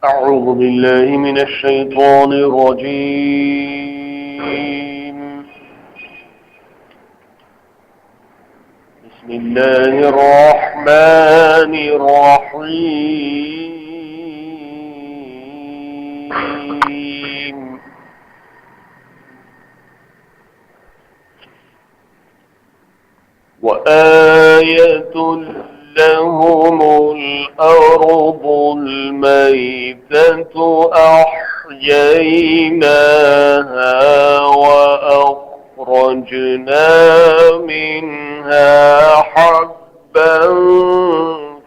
أعوذ بالله من الشيطان الرجيم. بسم الله الرحمن الرحيم. وآية لهم الأرض الميتة أحييناها وأخرجنا منها حبا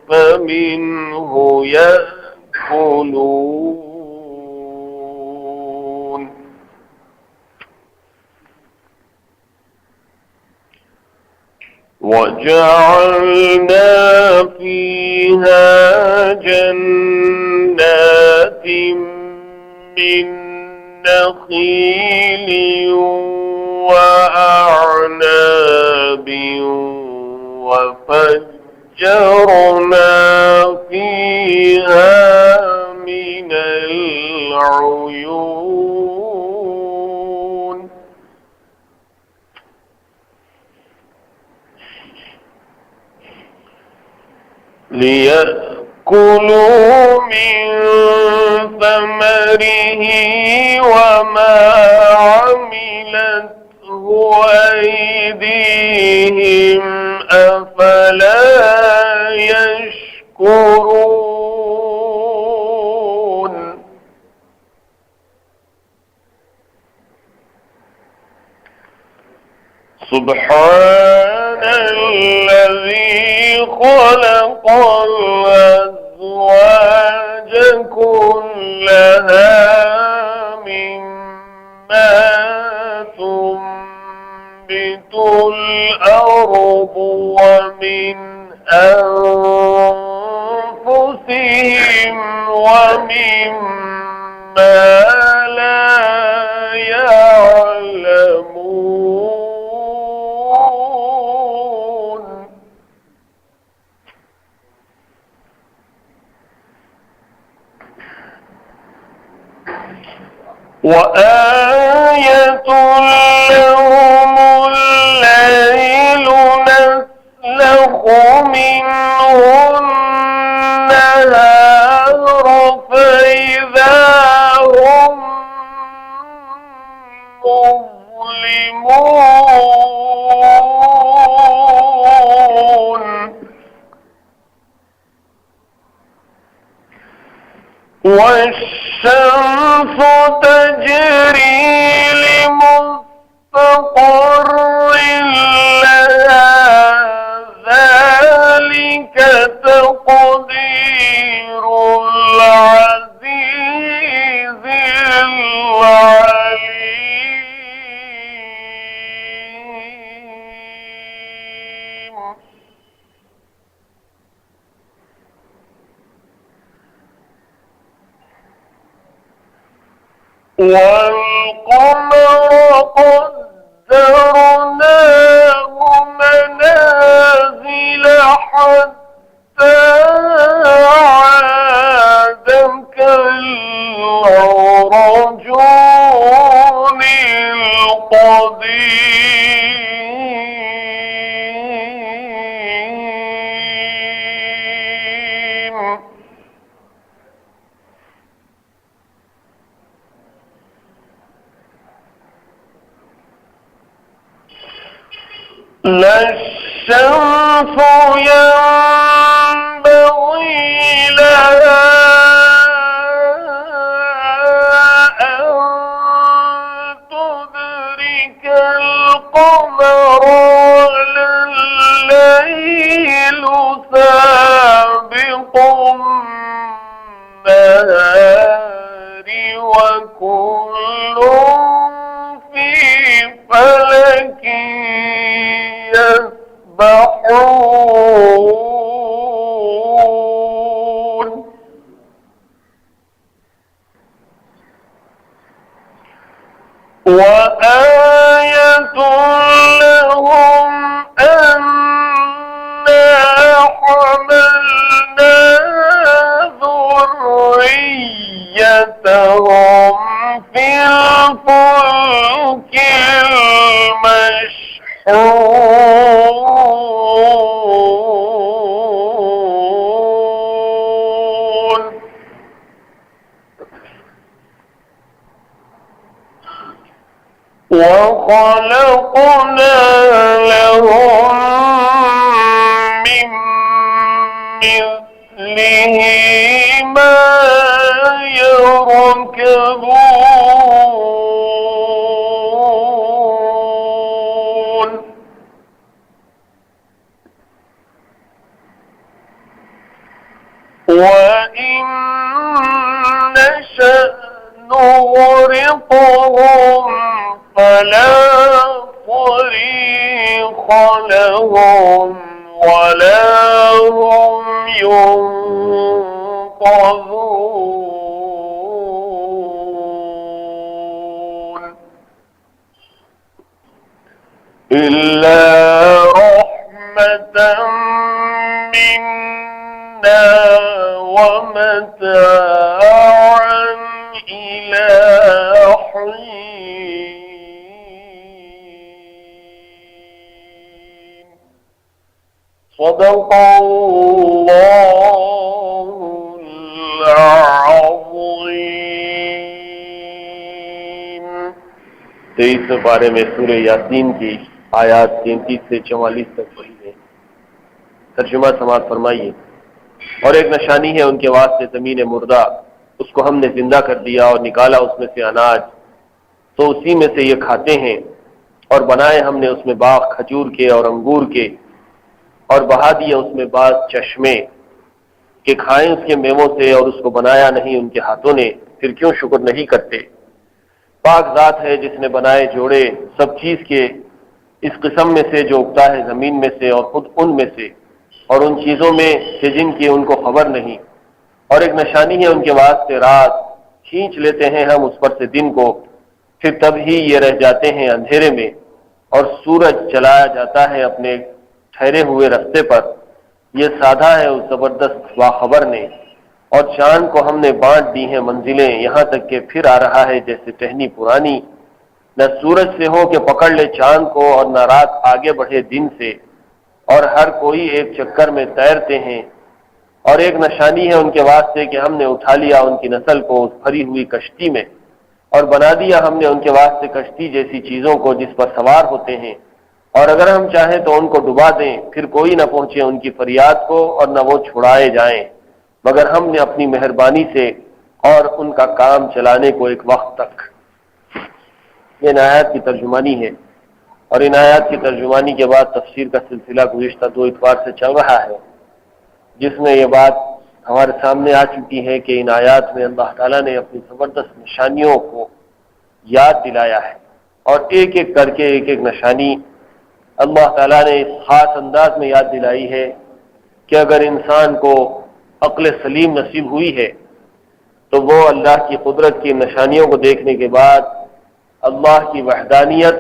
فمنه يأكلون وجعلنا فيها جنات من نخيل وأعناب وفجرنا فيها من العيون ليأكلوا من ثمره وما عملته أيديهم أفلا يشكرون سبحان الذي خلق الأزواج كلها مما تنبت الأرض ومن أنفسهم ومما لا يعلمون وآية لهم الليل نسلخ منه النهار فإذا هم مظلمون والشمس تجري لمستقر لها ذلك تقدير العزيز العليم والقمر قدرناه منازل حتى عاد كالعرجون القديم لا الشمس ينبغي لها أن تدرك القمر ولا الليل سابق النهار وكل في فلك يسبحون وآية لهم أنا حملنا ذريتهم زينتهم في الفلك المشحون وخلقنا لهم من مثله ما يركبون وإن نشأ نغرقهم فلا صريخ لهم ولا هم ينقذون إلا رحمة منا ومتاعا إلى حين صدق الله العظيم۔ 23 پارے میں سورہ یاسین کی آیات 33 سے 44 تک پڑھی ہے۔ ترجمہ سماعت فرمائیے۔ اور ایک نشانی ہے ان کے واسطے زمین مردہ، اس کو ہم نے زندہ کر دیا اور نکالا اس میں سے اناج، تو اسی میں سے یہ کھاتے ہیں، اور بنائے ہم نے اس میں باغ کھجور کے اور انگور کے، اور بہا دیے اس میں بعض چشمے کہ کھائیں اس کے میووں سے، اور اس کو بنایا نہیں ان کے ہاتھوں نے، پھر کیوں شکر نہیں کرتے۔ پاک ذات ہے جس نے بنائے جوڑے سب چیز کے اس قسم میں سے جو اگتا ہے زمین میں سے اور خود ان میں سے، اور ان چیزوں میں سے جن کی ان کو خبر نہیں۔ اور ایک نشانی ہے ان کے واسطے رات، کھینچ لیتے ہیں ہم اس پر سے دن کو، پھر تب ہی یہ رہ جاتے ہیں اندھیرے میں، اور سورج چلایا جاتا ہے اپنے ٹھہرے ہوئے رستے پر۔ یہ سادھا ہے اس زبردست باخبر نے، اور چاند کو ہم نے بانٹ دی ہیں منزلیں، یہاں تک کہ پھر آ رہا ہے جیسے ٹہنی پرانی۔ نہ سورج سے ہو کہ پکڑ لے چاند کو، اور نہ رات آگے بڑھے دن سے، اور ہر کوئی ایک چکر میں تیرتے ہیں۔ اور ایک نشانی ہے ان کے واسطے کہ ہم نے اٹھا لیا ان کی نسل کو اس بھری ہوئی کشتی میں، اور بنا دیا ہم نے ان کے واسطے کشتی جیسی چیزوں کو جس پر سوار ہوتے ہیں، اور اگر ہم چاہیں تو ان کو ڈبا دیں، پھر کوئی نہ پہنچے ان کی فریاد کو، اور نہ وہ چھڑائے جائیں، مگر ہم نے اپنی مہربانی سے اور ان کا کام چلانے کو ایک وقت تک۔ یہ ان آیات کی ترجمانی ہے، اور ان آیات کی ترجمانی کے بعد تفسیر کا سلسلہ گزشتہ 2 اتوار سے چل رہا ہے، جس میں یہ بات ہمارے سامنے آ چکی ہے کہ ان آیات میں اللہ تعالیٰ نے اپنی زبردست نشانیوں کو یاد دلایا ہے، اور ایک ایک کر کے ایک ایک نشانی اللہ تعالیٰ نے اس خاص انداز میں یاد دلائی ہے کہ اگر انسان کو عقل سلیم نصیب ہوئی ہے تو وہ اللہ کی قدرت کی نشانیوں کو دیکھنے کے بعد اللہ کی وحدانیت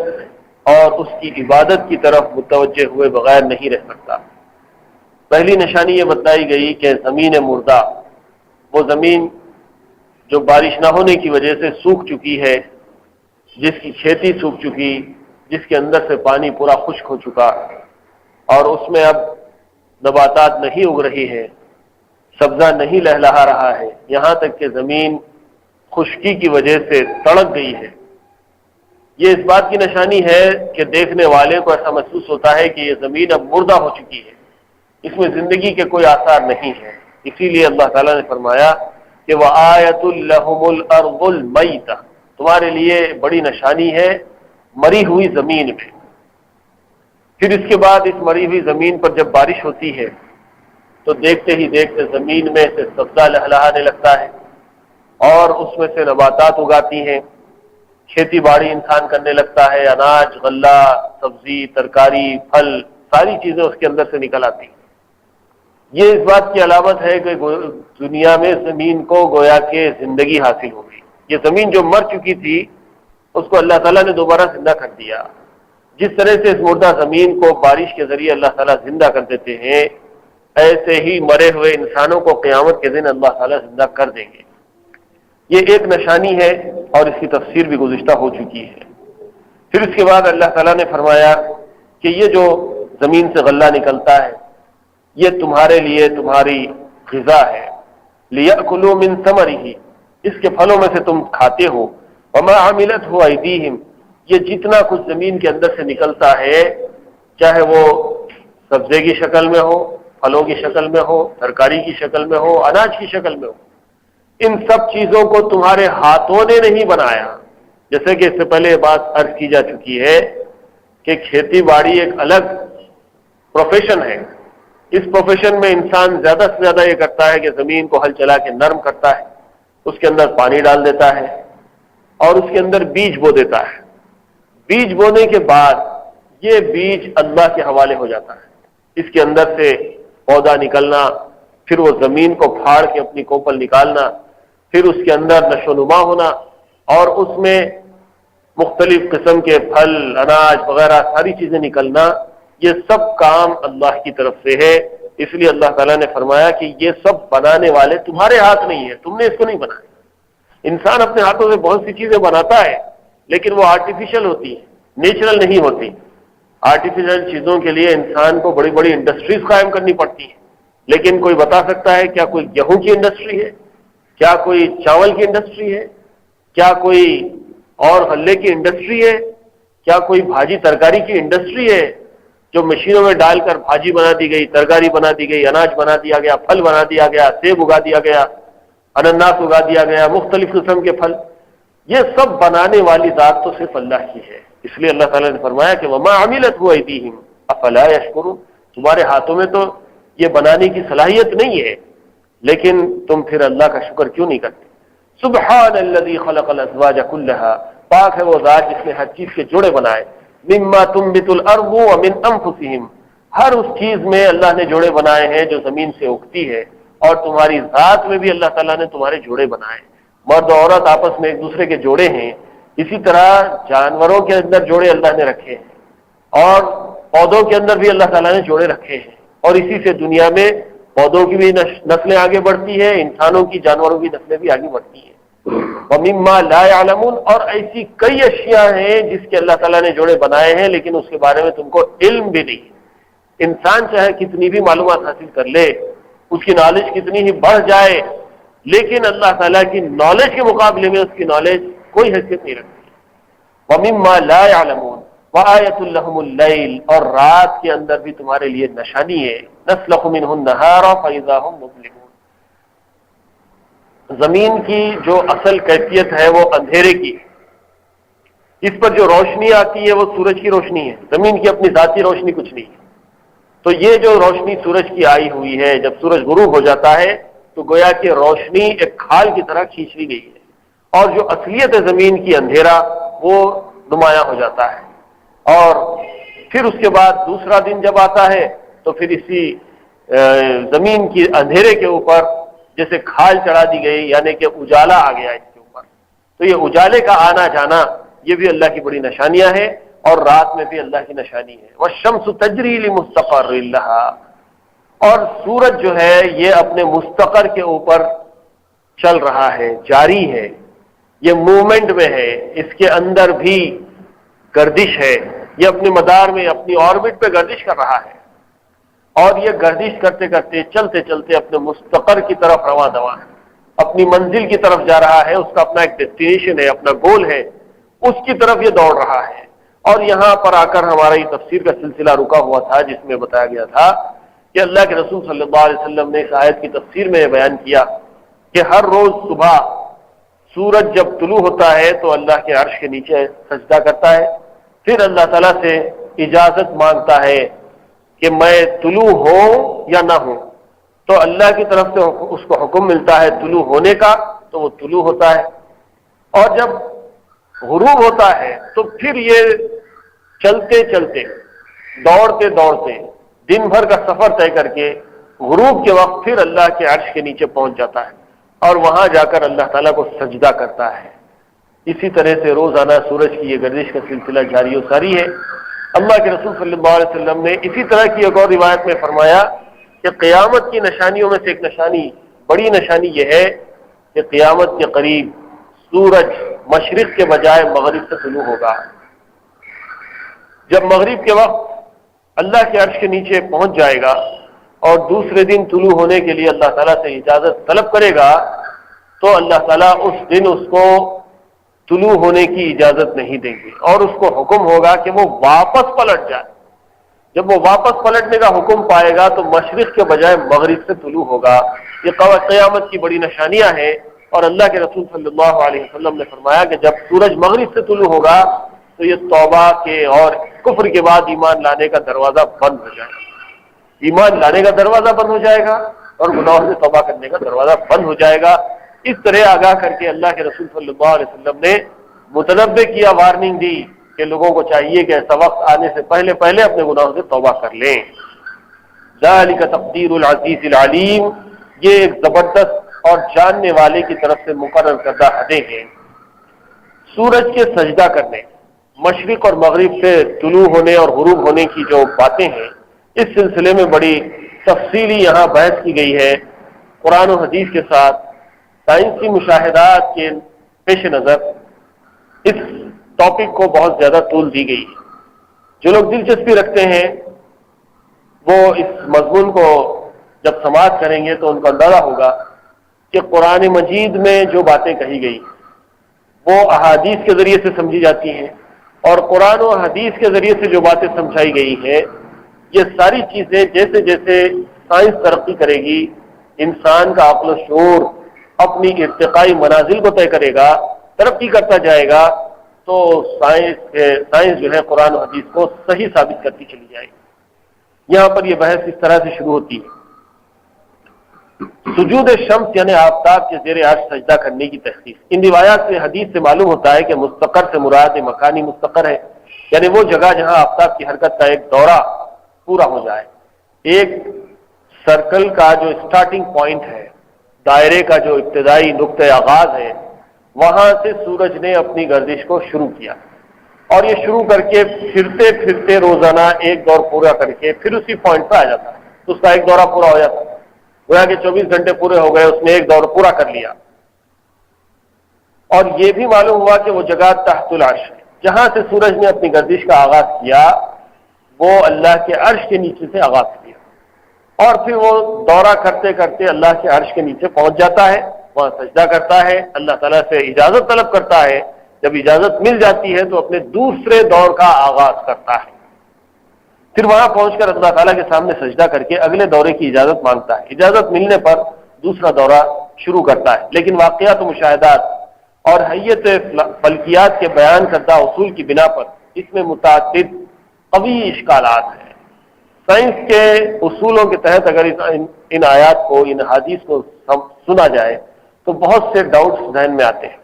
اور اس کی عبادت کی طرف متوجہ ہوئے بغیر نہیں رہ سکتا۔ پہلی نشانی یہ بتائی گئی کہ زمین مردہ، وہ زمین جو بارش نہ ہونے کی وجہ سے سوکھ چکی ہے، جس کی کھیتی سوکھ چکی، جس کے اندر سے پانی پورا خشک ہو چکا، اور اس میں اب نباتات نہیں اگ رہی ہے، سبزہ نہیں لہلہا رہا ہے، یہاں تک کہ زمین خشکی کی وجہ سے سڑک گئی ہے۔ یہ اس بات کی نشانی ہے کہ دیکھنے والے کو ایسا محسوس ہوتا ہے کہ یہ زمین اب مردہ ہو چکی ہے، اس میں زندگی کے کوئی آثار نہیں ہے۔ اسی لیے اللہ تعالیٰ نے فرمایا کہ وَآیَةٌ لَهُمُ الْأَرْضُ الْمَيْتَةُ، تمہارے لیے بڑی نشانی ہے مری ہوئی زمین میں۔ پھر اس کے بعد اس مری ہوئی زمین پر جب بارش ہوتی ہے تو دیکھتے ہی دیکھتے زمین میں سے سبزہ لہلہانے لگتا ہے، اور اس میں سے نباتات اگاتی ہیں، کھیتی باڑی انسان کرنے لگتا ہے، اناج، غلہ، سبزی، ترکاری، پھل، ساری چیزیں اس کے اندر سے نکل آتی ہیں۔ یہ اس بات کی علامت ہے کہ دنیا میں زمین کو گویا کہ زندگی حاصل ہو گئی۔ یہ زمین جو مر چکی تھی اس کو اللہ تعالیٰ نے دوبارہ زندہ کر دیا۔ جس طرح سے اس مردہ زمین کو بارش کے ذریعے اللہ تعالیٰ زندہ کر دیتے ہیں، ایسے ہی مرے ہوئے انسانوں کو قیامت کے دن اللہ تعالیٰ زندہ کر دیں گے۔ یہ ایک نشانی ہے اور اس کی تفسیر بھی گزشتہ ہو چکی ہے۔ پھر اس کے بعد اللہ تعالیٰ نے فرمایا کہ یہ جو زمین سے غلہ نکلتا ہے یہ تمہارے لیے تمہاری غذا ہے، لِيَأْكُلُوا مِن ثَمَرِهِ، اس کے پھلوں میں سے تم کھاتے ہو، وَمَا عَمِلَتْهُ أَيْدِيهِمْ، یہ جتنا کچھ زمین کے اندر سے نکلتا ہے چاہے وہ سبزے کی شکل میں ہو، پھلوں کی شکل میں ہو، ترکاری کی شکل میں ہو، اناج کی شکل میں ہو، ان سب چیزوں کو تمہارے ہاتھوں نے نہیں بنایا۔ جیسے کہ اس سے پہلے یہ بات عرض کی جا چکی ہے کہ کھیتی باڑی ایک الگ پروفیشن ہے۔ اس پروفیشن میں انسان زیادہ سے زیادہ یہ کرتا ہے کہ زمین کو ہل چلا کے نرم کرتا ہے، اس کے اندر پانی ڈال دیتا ہے اور اس کے اندر بیج بو دیتا ہے۔ بیج بونے کے بعد یہ بیج اللہ کے حوالے ہو جاتا ہے، اس کے اندر سے پودا نکلنا، پھر وہ زمین کو پھاڑ کے اپنی کوپل نکالنا، پھر اس کے اندر نشو و نما ہونا اور اس میں مختلف قسم کے پھل، اناج وغیرہ ساری چیزیں نکلنا، یہ سب کام اللہ کی طرف سے ہے۔ اس لیے اللہ تعالیٰ نے فرمایا کہ یہ سب بنانے والے تمہارے ہاتھ نہیں ہے، تم نے اس کو نہیں بنایا۔ انسان اپنے ہاتھوں سے بہت سی چیزیں بناتا ہے لیکن وہ آرٹیفیشل ہوتی ہیں، نیچرل نہیں ہوتی۔ آرٹیفیشل چیزوں کے لیے انسان کو بڑی بڑی انڈسٹریز قائم کرنی پڑتی ہیں، لیکن کوئی بتا سکتا ہے کیا کوئی گیہوں کی انڈسٹری ہے، کیا کوئی چاول کی انڈسٹری ہے، کیا کوئی اور غلے کی انڈسٹری ہے، کیا کوئی بھاجی ترکاری کی انڈسٹری ہے جو مشینوں میں ڈال کر بھاجی بنا دی گئی، ترکاری بنا دی گئی، اناج بنا دیا گیا، پھل بنا دیا گیا، سیب اگا دیا گیا، انناس اگا دیا گیا، مختلف قسم کے پھل، یہ سب بنانے والی ذات تو صرف اللہ کی ہے۔ اس لیے اللہ تعالیٰ نے فرمایا کہ وَمَا عَمِلَتْهُ أَيْدِيهِمْ أَفَلَا يَشْكُرُونَ، تمہارے ہاتھوں میں تو یہ بنانے کی صلاحیت نہیں ہے، لیکن تم پھر اللہ کا شکر کیوں نہیں کرتے؟ سبحان الذی خلق الازواج کلھا، پاک ہے وہ ذات جس نے ہر چیز کے جوڑے بنائے، مما تنبت الارض ومن انفسہم، ہر اس چیز میں اللہ نے جوڑے بنائے ہیں جو زمین سے اگتی ہے، اور تمہاری ذات میں بھی اللہ تعالیٰ نے تمہارے جوڑے بنائے، مرد و عورت آپس میں ایک دوسرے کے جوڑے ہیں، اسی طرح جانوروں کے اندر جوڑے اللہ نے رکھے ہیں، اور پودوں کے اندر بھی اللہ تعالیٰ نے جوڑے رکھے ہیں، اور اسی سے دنیا میں پودوں کی بھی نسلیں آگے بڑھتی ہیں، انسانوں کی، جانوروں کی نسلیں بھی آگے بڑھتی ہیں۔ وَمِمَّا لَا يَعْلَمُونَ، اور ایسی کئی اشیاء ہیں جس کے اللہ تعالیٰ نے جوڑے بنائے ہیں لیکن اس کے بارے میں تم کو علم بھی نہیں۔ انسان چاہے کتنی بھی معلومات حاصل کر لے، اس کی نالج کتنی ہی بڑھ جائے، لیکن اللہ تعالیٰ کی نالج کے مقابلے میں اس کی نالج کوئی حیثیت نہیں رکھتی۔ وَمِمَّا لَا يَعْلَمُونَ وَآيَةٌ لَهُمُ اللَّيْلُ، اور رات کے اندر بھی تمہارے لیے نشانی ہے، نَسْلَخُ مِنْهُ النَّهَارَ فَإِذَا هُمْ مُظْلِمُونَ۔ زمین کی جو اصل کیفیت ہے وہ اندھیرے کی ہے، اس پر جو روشنی آتی ہے وہ سورج کی روشنی ہے، زمین کی اپنی ذاتی روشنی کچھ نہیں ہے۔ تو یہ جو روشنی سورج کی آئی ہوئی ہے، جب سورج غروب ہو جاتا ہے تو گویا کہ روشنی ایک کھال کی طرح کھینچ لی گئی ہے، اور جو اصلیت ہے زمین کی اندھیرا وہ نمایاں ہو جاتا ہے، اور پھر اس کے بعد دوسرا دن جب آتا ہے تو پھر اسی زمین کی اندھیرے کے اوپر جیسے کھال چڑھا دی گئی، یعنی کہ اجالا آ گیا اس کے اوپر۔ تو یہ اجالے کا آنا جانا یہ بھی اللہ کی بڑی نشانیاں ہیں، اور رات میں بھی اللہ کی نشانی ہے۔ وَالشَّمْسُ تَجْرِي لِمُسْتَقَرٍّ لَهَا، اور سورج جو ہے یہ اپنے مستقر کے اوپر چل رہا ہے، جاری ہے، یہ موومنٹ میں ہے، اس کے اندر بھی گردش ہے، یہ اپنے مدار میں اپنی آربٹ پہ گردش کر رہا ہے، اور یہ گردش کرتے کرتے چلتے چلتے اپنے مستقر کی طرف رواں دواں ہے، اپنی منزل کی طرف جا رہا ہے، اس کا اپنا ایک ڈیسٹینیشن ہے، اپنا گول ہے، اس کی طرف یہ دوڑ رہا ہے۔ اور یہاں پر آ کر ہمارا یہ تفسیر کا سلسلہ رکا ہوا تھا جس میں بتایا گیا تھا کہ اللہ کے رسول صلی اللہ علیہ وسلم نے اس آیت کی تفسیر میں یہ بیان کیا کہ ہر روز صبح سورج جب طلوع ہوتا ہے تو اللہ کے عرش کے نیچے سجدہ کرتا ہے، پھر اللہ تعالیٰ سے اجازت مانگتا ہے کہ میں طلوع ہوں یا نہ ہوں، تو اللہ کی طرف سے اس کو حکم ملتا ہے طلوع ہونے کا تو وہ طلوع ہوتا ہے، اور جب غروب ہوتا ہے تو پھر یہ چلتے چلتے دوڑتے دوڑتے دن بھر کا سفر طے کر کے غروب کے وقت پھر اللہ کے عرش کے نیچے پہنچ جاتا ہے، اور وہاں جا کر اللہ تعالیٰ کو سجدہ کرتا ہے۔ اسی طرح سے روزانہ سورج کی یہ گردش کا سلسلہ جاری و ساری ہے۔ اللہ کے رسول صلی اللہ علیہ وسلم نے اسی طرح کی ایک اور روایت میں فرمایا کہ قیامت کی نشانیوں میں سے ایک نشانی، بڑی نشانی یہ ہے کہ کہ قیامت کے قریب سورج مشرق کے بجائے مغرب سے طلوع ہوگا۔ جب مغرب کے وقت اللہ کے عرش کے نیچے پہنچ جائے گا اور دوسرے دن طلوع ہونے کے لیے اللہ تعالیٰ سے اجازت طلب کرے گا تو اللہ تعالیٰ اس دن اس کو طلوع ہونے کی اجازت نہیں دیں گے اور اس کو حکم ہوگا کہ وہ واپس پلٹ جائے۔ جب وہ واپس پلٹنے کا حکم پائے گا تو مشرق کے بجائے مغرب سے طلوع ہوگا۔ یہ قیامت کی بڑی نشانیاں ہیں، اور اللہ کے رسول صلی اللہ علیہ وسلم نے فرمایا کہ جب سورج مغرب سے طلوع ہوگا تو یہ توبہ کے اور کفر کے بعد ایمان لانے کا دروازہ بند ہو جائے گا۔ ایمان لانے کا دروازہ بند ہو جائے گا اور گناہوں سے توبہ کرنے کا دروازہ بند ہو جائے گا۔ اس طرح آگاہ کر کے اللہ کے رسول صلی اللہ علیہ وسلم نے متنبع کیا، وارننگ دی کہ لوگوں کو چاہیے کہ ایسا وقت آنے سے پہلے پہلے اپنے گناہوں سے توبہ کر لیں۔ ذالک تقدیر العزیز العلیم، یہ ایک زبردست اور جاننے والے کی طرف سے مقرر کردہ حدیں ہیں۔ سورج کے سجدہ کرنے، مشرق اور مغرب سے طلوع ہونے اور غروب ہونے کی جو باتیں ہیں، اس سلسلے میں بڑی تفصیلی یہاں بحث کی گئی ہے۔ قرآن و حدیث کے ساتھ سائنسی مشاہدات کے پیش نظر اس ٹاپک کو بہت زیادہ طول دی گئی ہے۔ جو لوگ دلچسپی رکھتے ہیں وہ اس مضمون کو جب سماعت کریں گے تو ان کو اندازہ ہوگا کہ قرآن مجید میں جو باتیں کہی گئی وہ احادیث کے ذریعے سے سمجھی جاتی ہیں، اور قرآن و حدیث کے ذریعے سے جو باتیں سمجھائی گئی ہیں، یہ ساری چیزیں جیسے جیسے سائنس ترقی کرے گی، انسان کا عقل و شعور اپنی ارتقائی منازل کو طے کرے گا، ترقی کرتا جائے گا، تو سائنس جو ہے قرآن و حدیث کو صحیح ثابت کرتی چلی جائے گی۔ یہاں پر یہ بحث اس طرح سے شروع ہوتی ہے۔ سجود شمس یعنی آفتاب کے زیر عرش سجدہ کرنے کی تخصیص۔ ان روایات سے حدیث سے معلوم ہوتا ہے کہ مستقر سے مراد مکانی مستقر ہے، یعنی وہ جگہ جہاں آفتاب کی حرکت کا ایک دورہ پورا ہو جائے۔ ایک سرکل کا جو سٹارٹنگ پوائنٹ ہے، دائرے کا جو ابتدائی نقطہ آغاز ہے، وہاں سے سورج نے اپنی گردش کو شروع کیا، اور یہ شروع کر کے پھرتے پھرتے روزانہ ایک دور پورا کر کے پھر اسی پوائنٹ پہ آ جاتا ہے، تو اس کا ایک دورہ پورا ہو جاتا ہے۔ گویا کہ 24 گھنٹے پورے ہو گئے، اس نے ایک دور پورا کر لیا۔ اور یہ بھی معلوم ہوا کہ وہ جگہ تحت العرش ہے، جہاں سے سورج نے اپنی گردش کا آغاز کیا وہ اللہ کے عرش کے نیچے سے آغاز کیا، اور پھر وہ دورہ کرتے کرتے اللہ کے عرش کے نیچے پہنچ جاتا ہے، وہاں سجدہ کرتا ہے، اللہ تعالیٰ سے اجازت طلب کرتا ہے۔ جب اجازت مل جاتی ہے تو اپنے دوسرے دور کا آغاز کرتا ہے، پھر وہاں پہنچ کر اللہ تعالیٰ کے سامنے سجدہ کر کے اگلے دورے کی اجازت مانگتا ہے۔ اجازت ملنے پر دوسرا دورہ شروع کرتا ہے۔ لیکن واقعات و مشاہدات اور حیت فلکیات کے بیان کردہ اصول کی بنا پر اس میں متعدد قوی اشکالات ہیں۔ سائنس کے اصولوں کے تحت اگر ان آیات کو، ان حدیث کو سنا جائے تو بہت سے ڈاؤٹس ذہن میں آتے ہیں۔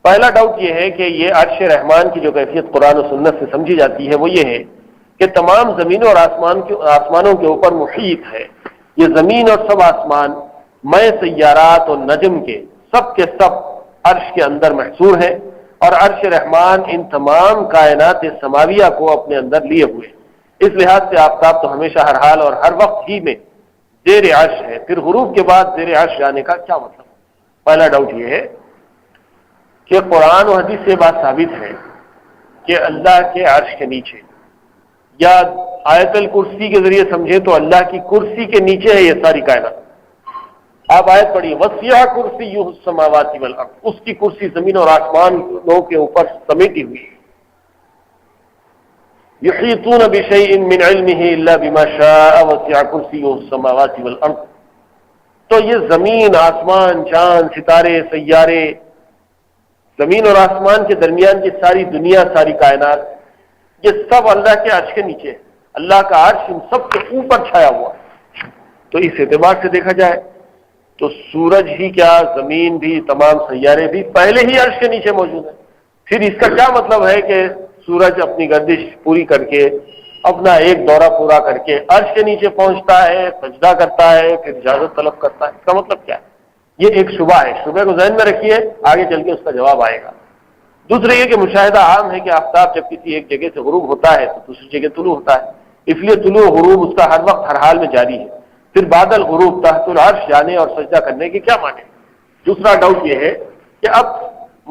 پہلا ڈاؤٹ یہ ہے کہ یہ عرش رحمان کی جو کیفیت قرآن و سنت سے سمجھی جاتی ہے وہ یہ ہے کہ تمام زمینوں اور آسمانوں کے اوپر محیط ہے۔ یہ زمین اور سب آسمان، مے سیارات اور نجم کے سب عرش کے اندر محصور ہیں، اور عرش رحمان ان تمام کائنات سماویہ کو اپنے اندر لیے ہوئے۔ اس لحاظ سے آفتاب تو ہمیشہ ہر حال اور ہر وقت ہی میں زیر عرش ہے۔ پھر غروب کے بعد زیر عرش جانے کا کیا مطلب؟ پہلا ڈاؤٹ یہ ہے کہ قرآن و حدیث سے بات ثابت ہے کہ اللہ کے عرش کے نیچے، یا آیت الکرسی کے ذریعے سمجھے تو اللہ کی کرسی کے نیچے ہے یہ ساری کائنات۔ آپ آیت پڑھیے، وسیع کرسیہ السماوات والارض، اس کی کرسی زمین اور آسمانوں کے اوپر سمیٹی ہوئی ہے۔ یحیطون بشیء من علمہ الا بما شاء وسع کرسیہ السماوات والارض۔ تو یہ زمین، آسمان، چاند، ستارے، سیارے، زمین اور آسمان کے درمیان کی ساری دنیا، ساری کائنات، یہ سب اللہ کے عرش کے نیچے ہے۔ اللہ کا عرش ان سب کے اوپر چھایا ہوا۔ تو اس اعتبار سے دیکھا جائے تو سورج ہی کیا، زمین بھی، تمام سیارے بھی پہلے ہی عرش کے نیچے موجود ہیں۔ پھر اس کا کیا مطلب ہے کہ سورج اپنی گردش پوری کر کے، اپنا ایک دورہ پورا کر کے عرش کے نیچے پہنچتا ہے، سجدہ کرتا ہے، پھر اجازت طلب کرتا ہے؟ اس کا مطلب کیا ہے؟ یہ ایک شبہ ہے، شبہ کو ذہن میں رکھیے، آگے چل کے اس کا جواب آئے گا۔ دوسرے یہ کہ مشاہدہ عام ہے کہ آفتاب جب کسی ایک جگہ سے غروب ہوتا ہے تو دوسری جگہ طلوع ہوتا ہے، اس لیے طلوع غروب اس کا ہر وقت ہر حال میں جاری ہے۔ پھر بعد الغروب تحت العرش جانے اور سجدہ کرنے کے کیا معنی؟ دوسرا ڈاؤٹ یہ ہے کہ اب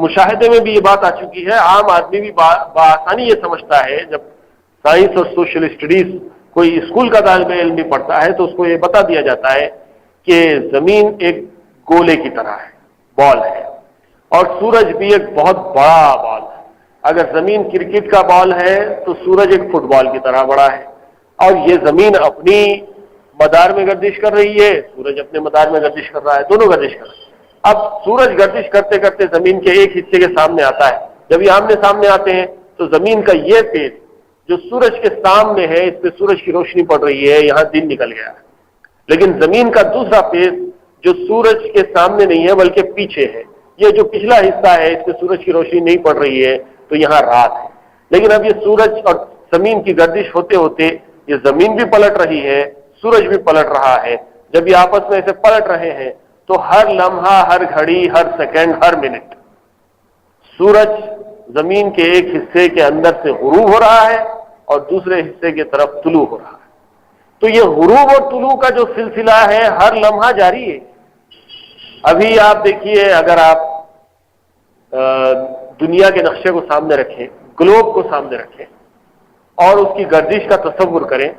مشاہدے میں بھی یہ بات آ چکی ہے، عام آدمی بھی بآسانی یہ سمجھتا ہے، جب سائنس اور سوشل اسٹڈیز کوئی اسکول کا طالب علم بھی پڑھتا ہے تو اس کو یہ بتا دیا جاتا ہے کہ زمین ایک گولے کی طرح ہے، بال ہے، اور سورج بھی ایک بہت بڑا بال ہے۔ اگر زمین کرکٹ کا بال ہے تو سورج ایک فٹ بال کی طرح بڑا ہے، اور یہ زمین اپنی مدار میں گردش کر رہی ہے، سورج اپنے مدار میں گردش کر رہا ہے، دونوں گردش کر رہے ہیں۔ اب سورج گردش کرتے کرتے زمین کے ایک حصے کے سامنے آتا ہے، جب یہ آمنے سامنے آتے ہیں تو زمین کا یہ پیس جو سورج کے سامنے ہے، اس پہ سورج کی روشنی پڑ رہی ہے، یہاں دن نکل گیا ہے، لیکن زمین کا دوسرا پیس جو سورج کے سامنے نہیں ہے بلکہ پیچھے ہے، یہ جو پچھلا حصہ ہے اس پہ سورج کی روشنی نہیں پڑ رہی ہے، تو یہاں رات ہے۔ لیکن اب یہ سورج اور زمین کی گردش ہوتے ہوتے یہ زمین بھی پلٹ رہی ہے، سورج بھی پلٹ رہا ہے۔ جب یہ آپس میں ایسے پلٹ رہے ہیں تو ہر لمحہ، ہر گھڑی، ہر سیکنڈ، ہر منٹ سورج زمین کے ایک حصے کے اندر سے غروب ہو رہا ہے اور دوسرے حصے کی طرف طلوع ہو رہا ہے۔ تو یہ غروب اور طلوع کا جو سلسلہ ہے ہر لمحہ جاری ہے۔ ابھی آپ دیکھیے، اگر آپ دنیا کے نقشے کو سامنے رکھیں، گلوب کو سامنے رکھیں اور اس کی گردش کا تصور کریں،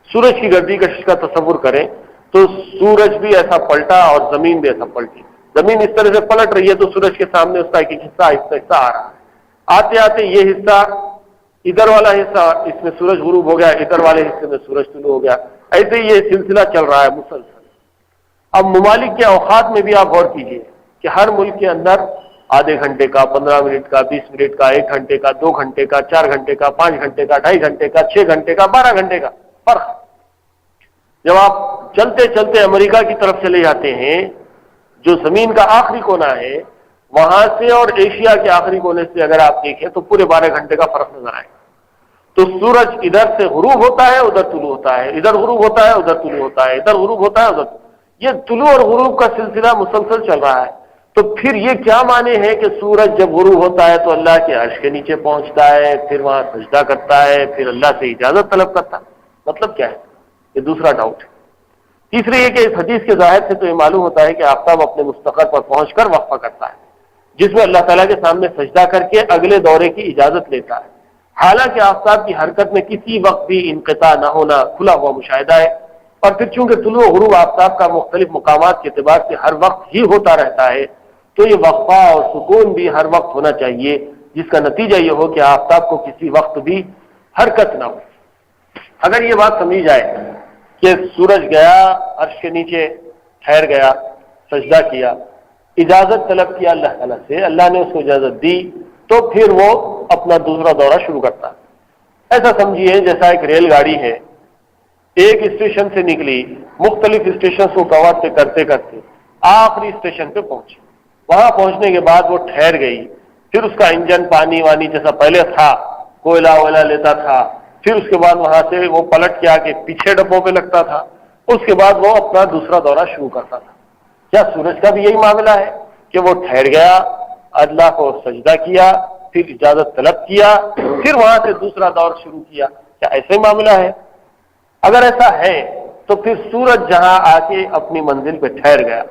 سورج کی گردش کا تصور کریں، تو سورج بھی ایسا پلٹا اور زمین بھی ایسا پلٹی۔ زمین اس طرح سے پلٹ رہی ہے تو سورج کے سامنے اس کا ایک حصہ آہستہ آ رہا ہے، آتے آتے یہ حصہ، ادھر والا حصہ، اس میں سورج غروب ہو گیا، ادھر والے حصے میں سورج طلوع ہو گیا، ایسے یہ سلسلہ چل رہا ہے مسلسل۔ اب ممالک کے اوقات میں بھی آپ غور کیجئے کہ ہر ملک کے اندر آدھے گھنٹے کا، 15 منٹ کا، 20 منٹ کا، 1 گھنٹے کا، 2 گھنٹے کا، 4 گھنٹے کا، 5 گھنٹے کا، 2.5 گھنٹے کا، 6 گھنٹے کا، 12 گھنٹے کا فرق۔ جب آپ چلتے چلتے امریکہ کی طرف چلے جاتے ہیں، جو زمین کا آخری کونا ہے، وہاں سے اور ایشیا کے آخری کونے سے اگر آپ دیکھیں تو پورے 12 گھنٹے کا فرق نظر آئے گا۔ تو سورج ادھر سے غروب ہوتا ہے، ادھر طلوع ہوتا ہے، ادھر غروب ہوتا ہے، ادھر طلوع ہوتا ہے، ادھر غروب ہوتا ہے، ادھر، یہ طلوع اور غروب کا سلسلہ مسلسل چل رہا ہے۔ تو پھر یہ کیا معنی ہے کہ سورج جب غروب ہوتا ہے تو اللہ کے عرش کے نیچے پہنچتا ہے، پھر وہاں سجدہ کرتا ہے، پھر اللہ سے اجازت طلب کرتا ہے؟ مطلب کیا ہے؟ یہ دوسرا ڈاؤٹ ہے۔ تیسری یہ کہ اس حدیث کے ظاہر سے تو یہ معلوم ہوتا ہے کہ آفتاب اپنے مستقر پر پہنچ کر وقفہ کرتا ہے، جس میں اللہ تعالیٰ کے سامنے سجدہ کر کے اگلے دورے کی اجازت لیتا ہے۔ حالانکہ آفتاب کی حرکت میں کسی وقت بھی انقطاع نہ ہونا کھلا ہوا مشاہدہ ہے، اور پھر چونکہ طلوع و غروب آفتاب کا مختلف مقامات کے اعتبار سے ہر وقت ہی ہوتا رہتا ہے، تو یہ وقفہ اور سکون بھی ہر وقت ہونا چاہیے، جس کا نتیجہ یہ ہو کہ آفتاب کو کسی وقت بھی حرکت نہ ہو۔ اگر یہ بات سمجھی جائے کہ سورج گیا عرش کے نیچے، ٹھہر گیا، سجدہ کیا، اجازت طلب کیا اللہ تعالیٰ سے، اللہ نے اس کو اجازت دی، تو پھر وہ اپنا دوسرا دورہ شروع کرتا ہے۔ ایسا سمجھیے جیسا ایک ریل گاڑی ہے، ایک اسٹیشن سے نکلی، مختلف اسٹیشن کو کور کرتے کرتے آخری اسٹیشن پہ پہنچی۔ وہاں پہنچنے کے بعد وہ ٹھہر گئی، پھر اس کا انجن پانی وانی جیسا پہلے تھا، کوئلہ ویلا لیتا تھا، پھر اس کے بعد وہاں سے وہ پلٹ کے آ کے پیچھے ڈبوں پہ لگتا تھا، اس کے بعد وہ اپنا دوسرا دورہ شروع کرتا تھا۔ کیا سورج کا بھی یہی معاملہ ہے کہ وہ ٹھہر گیا، اللہ کو سجدہ کیا، پھر اجازت طلب کیا، پھر وہاں سے دوسرا دور شروع کیا؟ کیا ایسا ہی معاملہ ہے؟ اگر ایسا ہے تو پھر سورج جہاں آ کے اپنی منزل پہ ٹھہر گیا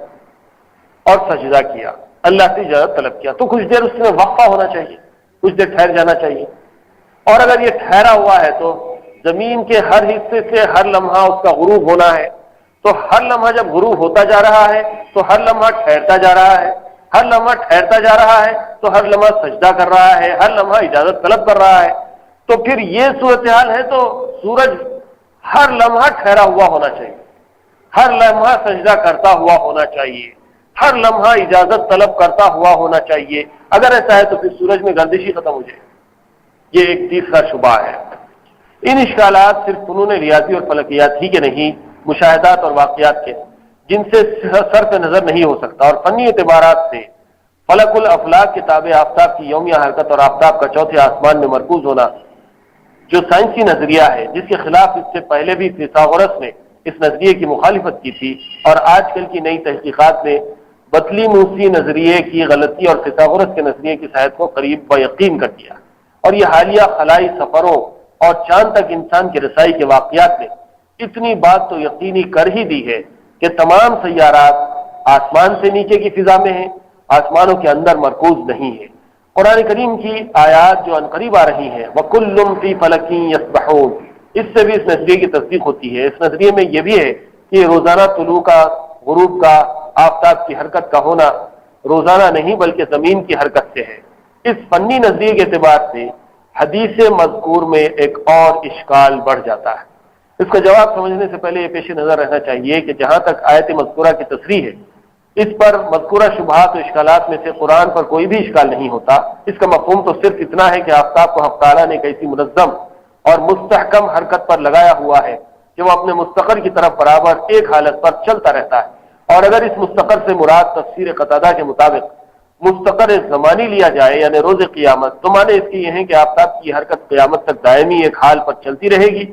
اور سجدہ کیا، اللہ سے اجازت طلب کیا، تو کچھ دیر اس میں وقفہ ہونا چاہیے، کچھ دیر ٹھہر جانا چاہیے۔ اور اگر یہ ٹھہرا ہوا ہے تو زمین کے ہر حصے سے ہر لمحہ اس کا غروب ہونا ہے، تو ہر لمحہ جب غروب ہوتا جا رہا ہے تو ہر لمحہ ٹھہرتا جا رہا ہے، ہر لمحہ ٹھہرتا جا رہا ہے تو ہر لمحہ سجدہ کر رہا ہے، ہر لمحہ اجازت طلب کر رہا ہے۔ تو پھر یہ صورتحال ہے تو سورج ہر لمحہ ٹھہرا ہوا ہونا چاہیے، ہر لمحہ سجدہ کرتا ہوا ہونا چاہیے، ہر لمحہ اجازت طلب کرتا ہوا ہونا چاہیے۔ اگر ایسا ہے تو پھر سورج میں گردش ہی ختم ہو جائے۔ یہ ایک تیسرا شبہ ہے۔ ان اشکالات صرف فنون ریاضی اور فلکیات ہی کے نہیں، مشاہدات اور واقعات کے، جن سے صرف نظر نہیں ہو سکتا، اور فنی اعتبارات سے فلک الافلاک کے تابع آفتاب کی یومیہ حرکت اور آفتاب کا چوتھے آسمان میں مرکوز ہونا، جو سائنسی نظریہ ہے، جس کے خلاف اس سے پہلے بھی فیثاغورس نے اس نظریے کی مخالفت کی تھی، اور آج کل کی نئی تحقیقات نے بطلیموسی نظریے کی غلطی اور فیثاغورس کے نظریے کی صحت کو قریب و یقین کر دیا، اور یہ حالیہ خلائی سفروں اور چاند تک انسان کی رسائی کے واقعات نے اتنی بات تو یقینی کر ہی دی ہے کہ تمام سیارات آسمان سے نیچے کی فضا میں ہے، آسمانوں کے اندر مرکوز نہیں ہے۔ قرآن کریم کی آیات جو عنقریب آ رہی ہیں وَكُلٌّ فِي فَلَكٍ يَسْبَحُونَ، اس سے بھی اس نظریے کی تصدیق ہوتی ہے۔ اس نظریے میں یہ بھی ہے کہ روزانہ طلوع کا، غروب کا، آفتاب کی حرکت کا ہونا روزانہ نہیں بلکہ زمین کی حرکت سے ہے۔ اس فنی نظریے کے اعتبار سے حدیث مذکور میں ایک اور اشکال بڑھ جاتا ہے۔ اس کا جواب سمجھنے سے پہلے یہ پیش نظر رہنا چاہیے کہ جہاں تک آیت مذکورہ کی تصریح ہے، اس پر مذکورہ شبہات و اشکالات میں سے قرآن پر کوئی بھی اشکال نہیں ہوتا۔ اس کا مفہوم تو صرف اتنا ہے کہ آفتاب کو حق تعالیٰ نے ایک ایسی منظم اور مستحکم حرکت پر لگایا ہوا ہے کہ وہ اپنے مستقر کی طرف برابر ایک حالت پر چلتا رہتا ہے، اور اگر اس مستقر سے مراد تفسیر قتادہ کے مطابق مستقر زمانی لیا جائے یعنی روز قیامت، تو معنی اس کی یہ ہے کہ آفتاب کی حرکت قیامت تک دائمی ایک حال پر چلتی رہے گی،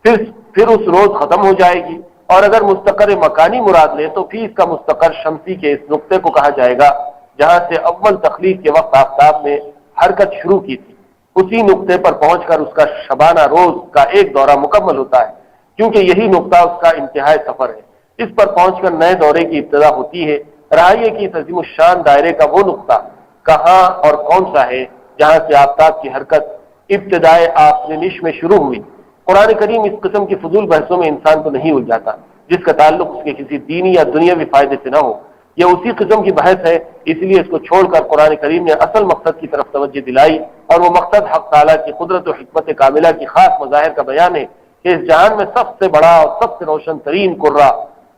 پھر اس روز ختم ہو جائے گی۔ اور اگر مستقر مکانی مراد لے تو پھر اس کا مستقر شمسی کے اس نقطے کو کہا جائے گا جہاں سے اول تخلیق کے وقت آفتاب نے حرکت شروع کی تھی، اسی نقطے پر پہنچ کر اس کا شبانہ روز کا ایک دورہ مکمل ہوتا ہے، کیونکہ یہی نقطہ اس کا انتہائی سفر ہے۔ اس پر پہنچ کر نئے دورے کی ابتدا ہوتی ہے۔ رہائیے کی اس عظیم الشان دائرے کا وہ نقطہ کہاں اور کون سا ہے جہاں سے آفتاب کی حرکت ابتدائے آفرینش میں شروع ہوئی؟ قرآن کریم اس قسم کی فضول بحثوں میں انسان کو نہیں الجھاتا جس کا تعلق اس کے کسی دینی یا دنیاوی فائدے سے نہ ہو۔ یہ اسی قسم کی بحث ہے، اس لیے اس کو چھوڑ کر قرآن کریم نے اصل مقصد کی طرف توجہ دلائی، اور وہ مقصد حق تعالیٰ کی قدرت و حکمت کاملہ کی خاص مظاہر کا بیان ہے کہ اس جہان میں سب سے بڑا اور سب سے روشن ترین قرہ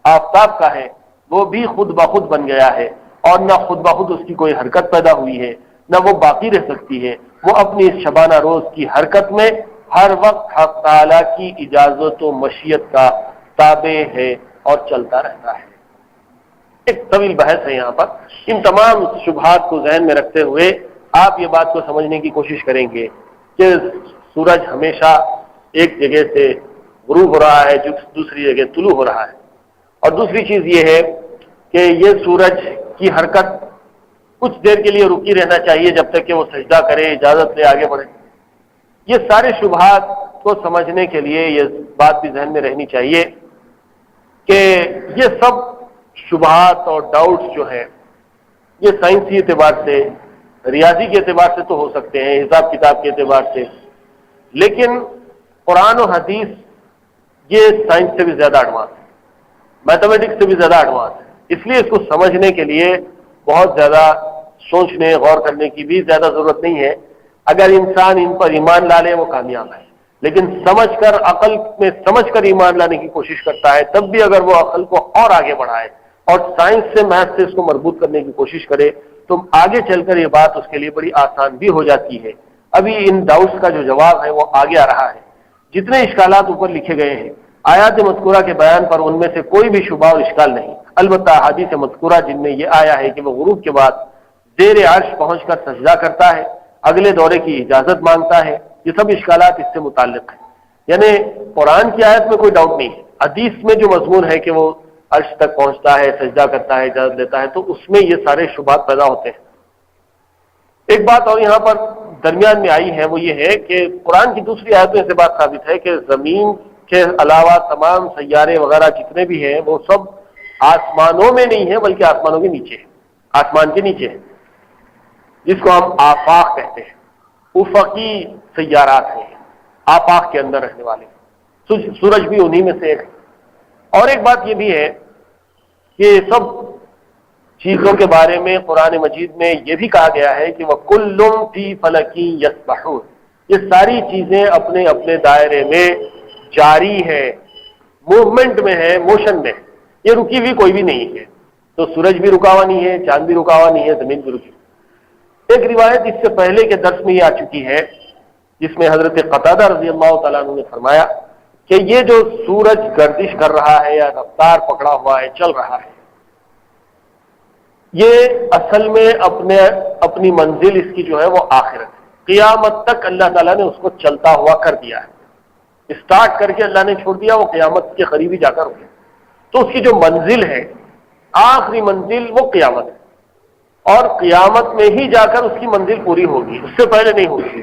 آفتاب کا ہے، وہ بھی خود بخود بن گیا ہے، اور نہ خود بخود اس کی کوئی حرکت پیدا ہوئی ہے نہ وہ باقی رہ سکتی ہے۔ وہ اپنی اس شبانہ روز کی حرکت میں ہر وقت حق تعالیٰ کی اجازت و مشیت کا تابع ہے اور چلتا رہتا ہے۔ ایک طویل بحث ہے یہاں پر۔ ان تمام شبہات کو ذہن میں رکھتے ہوئے آپ یہ بات کو سمجھنے کی کوشش کریں گے کہ سورج ہمیشہ ایک جگہ سے غروب ہو رہا ہے، دوسری جگہ طلوع ہو رہا ہے، اور دوسری چیز یہ ہے کہ یہ سورج کی حرکت کچھ دیر کے لیے رکی رہنا چاہیے جب تک کہ وہ سجدہ کرے، اجازت لے، آگے بڑھے۔ یہ سارے شبہات کو سمجھنے کے لیے یہ بات بھی ذہن میں رہنی چاہیے کہ یہ سب شبہات اور ڈاؤٹس جو ہیں یہ سائنسی اعتبار سے، ریاضی کے اعتبار سے تو ہو سکتے ہیں، حساب کتاب کے اعتبار سے، لیکن قرآن و حدیث یہ سائنس سے بھی زیادہ ایڈوانس ہے، میتھمیٹکس سے بھی زیادہ ایڈوانس ہے۔ اس لیے اس کو سمجھنے کے لیے بہت زیادہ سوچنے، غور کرنے کی بھی زیادہ ضرورت نہیں ہے۔ اگر انسان ان پر ایمان لا لے وہ کامیاب ہے، لیکن سمجھ کر، عقل میں سمجھ کر ایمان لانے کی کوشش کرتا ہے، تب بھی اگر وہ عقل کو اور آگے بڑھائے اور سائنس سے، میتھ سے اس کو مربوط کرنے کی کوشش کرے تو آگے چل کر یہ بات اس کے لیے بڑی آسان بھی ہو جاتی ہے۔ ابھی ان ڈاؤٹس کا جو جواب ہے وہ آگے آ رہا ہے۔ جتنے اشکالات اوپر لکھے گئے ہیں آیات مذکورہ کے بیان پر، ان میں سے کوئی بھی شبہ اور اشکال نہیں، البتہ احادیث مذکورہ جن میں یہ آیا ہے کہ وہ غروب کے بعد زیر عرش پہنچ کر سجدہ کرتا ہے، اگلے دورے کی اجازت مانگتا ہے، یہ سب اشکالات اس سے متعلق ہیں۔ یعنی قرآن کی آیت میں کوئی ڈاؤٹ نہیں ہے، حدیث میں جو مضمون ہے کہ وہ عرش تک پہنچتا ہے، سجدہ کرتا ہے، اجازت لیتا ہے، تو اس میں یہ سارے شبہات پیدا ہوتے ہیں۔ ایک بات اور یہاں پر درمیان میں آئی ہے، وہ یہ ہے کہ قرآن کی دوسری آیتوں سے بات ثابت ہے کہ زمین کے علاوہ تمام سیارے وغیرہ جتنے بھی ہیں وہ سب آسمانوں میں نہیں ہیں بلکہ آسمانوں کے نیچے ہیں، آسمان کے نیچے ہیں، جس کو ہم آفاق کہتے ہیں۔ افقی سیارات ہیں، آفاق کے اندر رہنے والے، سورج بھی انہی میں سے ایک ہے۔ اور ایک بات یہ بھی ہے کہ سب چیزوں کے بارے میں قرآن مجید میں یہ بھی کہا گیا ہے کہ وَكُلٌّ فِي فَلَكٍ يَسْبَحُونَ، یہ ساری چیزیں اپنے اپنے دائرے میں جاری ہے، موومنٹ میں ہے، موشن میں ہے، یہ رکی ہوئی کوئی بھی نہیں ہے۔ تو سورج بھی رکا ہوا نہیں ہے، چاند بھی رکا ہوا نہیں ہے، زمین بھی رکی۔ ایک روایت اس سے پہلے کے درس میں یہ آ چکی ہے جس میں حضرت قتادہ رضی اللہ تعالیٰ عنہ نے فرمایا کہ یہ جو سورج گردش کر رہا ہے یا رفتار پکڑا ہوا ہے، چل رہا ہے، یہ اصل میں اپنی منزل اس کی جو ہے وہ آخرت ہے۔ قیامت تک اللہ تعالیٰ نے اس کو چلتا ہوا کر دیا ہے، اسٹارٹ کر کے اللہ نے چھوڑ دیا، وہ قیامت کے قریب ہی جا کر ہو گیا۔ تو اس کی جو منزل ہے، آخری منزل، وہ قیامت ہے، اور قیامت میں ہی جا کر اس کی منزل پوری ہوگی، اس سے پہلے نہیں ہوگی۔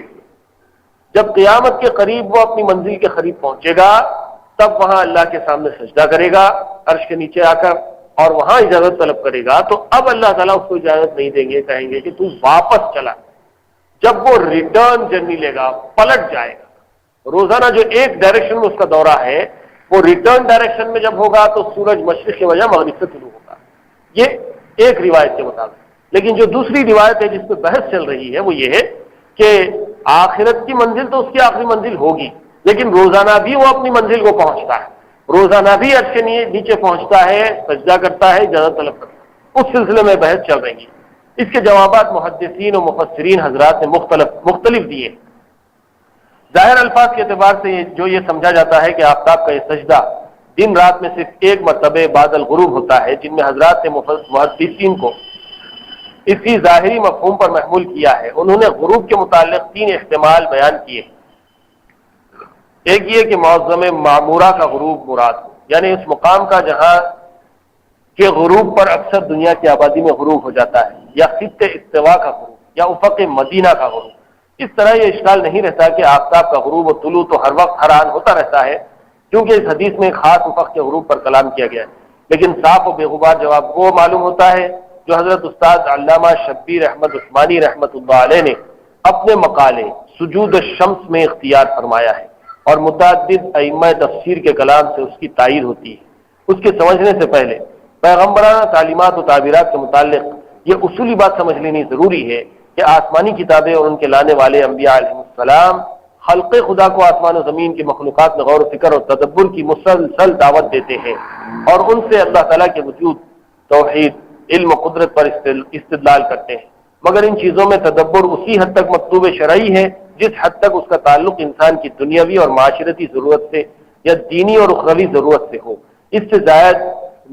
جب قیامت کے قریب وہ اپنی منزل کے قریب پہنچے گا تب وہاں اللہ کے سامنے سجدہ کرے گا عرش کے نیچے آ کر، اور وہاں اجازت طلب کرے گا تو اب اللہ تعالیٰ اس کو اجازت نہیں دیں گے، کہیں گے کہ تو واپس چلا۔ جب وہ ریٹرن جرنی لے گا، پلٹ جائے گا، روزانہ جو ایک ڈائریکشن میں اس کا دورہ ہے وہ ریٹرن ڈائریکشن میں جب ہوگا تو سورج مشرق کے بجائے مغرب سے طلوع ہوگا، یہ ایک روایت کے مطابق۔ لیکن جو دوسری روایت ہے جس پہ بحث چل رہی ہے وہ یہ ہے کہ آخرت کی منزل تو اس کی آخری منزل ہوگی، لیکن روزانہ بھی وہ اپنی منزل کو پہنچتا ہے، روزانہ بھی عرش کے نیچے پہنچتا ہے، سجدہ کرتا ہے، اجازت طلب کرتا ہے۔ اس سلسلے میں بحث چل رہی ہے۔ اس کے جوابات محدثین و مفسرین حضرات نے مختلف دیے۔ ظاہر الفاظ کے اعتبار سے جو یہ سمجھا جاتا ہے کہ آفتاب کا یہ سجدہ دن رات میں صرف ایک مرتبہ بعد الغروب ہوتا ہے، جن میں حضرات نے محدثین کو اسی ظاہری مفہوم پر محمول کیا ہے۔ انہوں نے غروب کے متعلق 3 احتمال بیان کیے۔ ایک یہ کہ معظم معمورہ کا غروب مراد ہو، یعنی اس مقام کا جہاں کہ غروب پر اکثر دنیا کی آبادی میں غروب ہو جاتا ہے، یا خط استوا کا غروب، یا افق مدینہ کا غروب۔ اس طرح یہ اشکال نہیں رہتا کہ آفتاب کا غروب و طلوع تو ہر وقت ہر آن ہوتا رہتا ہے، کیونکہ اس حدیث میں خاص افق کے غروب پر کلام کیا گیا ہے۔ لیکن صاف و بے غبار جواب وہ معلوم ہوتا ہے جو حضرت استاد علامہ شبیر احمد عثمانی رحمۃ اللہ علیہ نے اپنے مقالے سجود الشمس میں اختیار فرمایا ہے، اور متعدد ائمہ تفسیر کے کلام سے اس کی تائید ہوتی ہے۔ اس کے سمجھنے سے پہلے پیغمبرانہ تعلیمات و تعبیرات کے متعلق یہ اصولی بات سمجھ لینی ضروری ہے کہ آسمانی کتابیں اور ان کے لانے والے انبیاء علیہ السلام خلق خدا کو آسمان و زمین کی مخلوقات میں غور و فکر اور تدبر کی مسلسل دعوت دیتے ہیں، اور ان سے اللہ تعالیٰ کے وجود، توحید، علم و قدرت پر استدلال کرتے ہیں، مگر ان چیزوں میں تدبر اسی حد تک مطلوب شرعی ہے جس حد تک اس کا تعلق انسان کی دنیاوی اور معاشرتی ضرورت سے یا دینی اور اخروی ضرورت سے ہو۔ اس سے زائد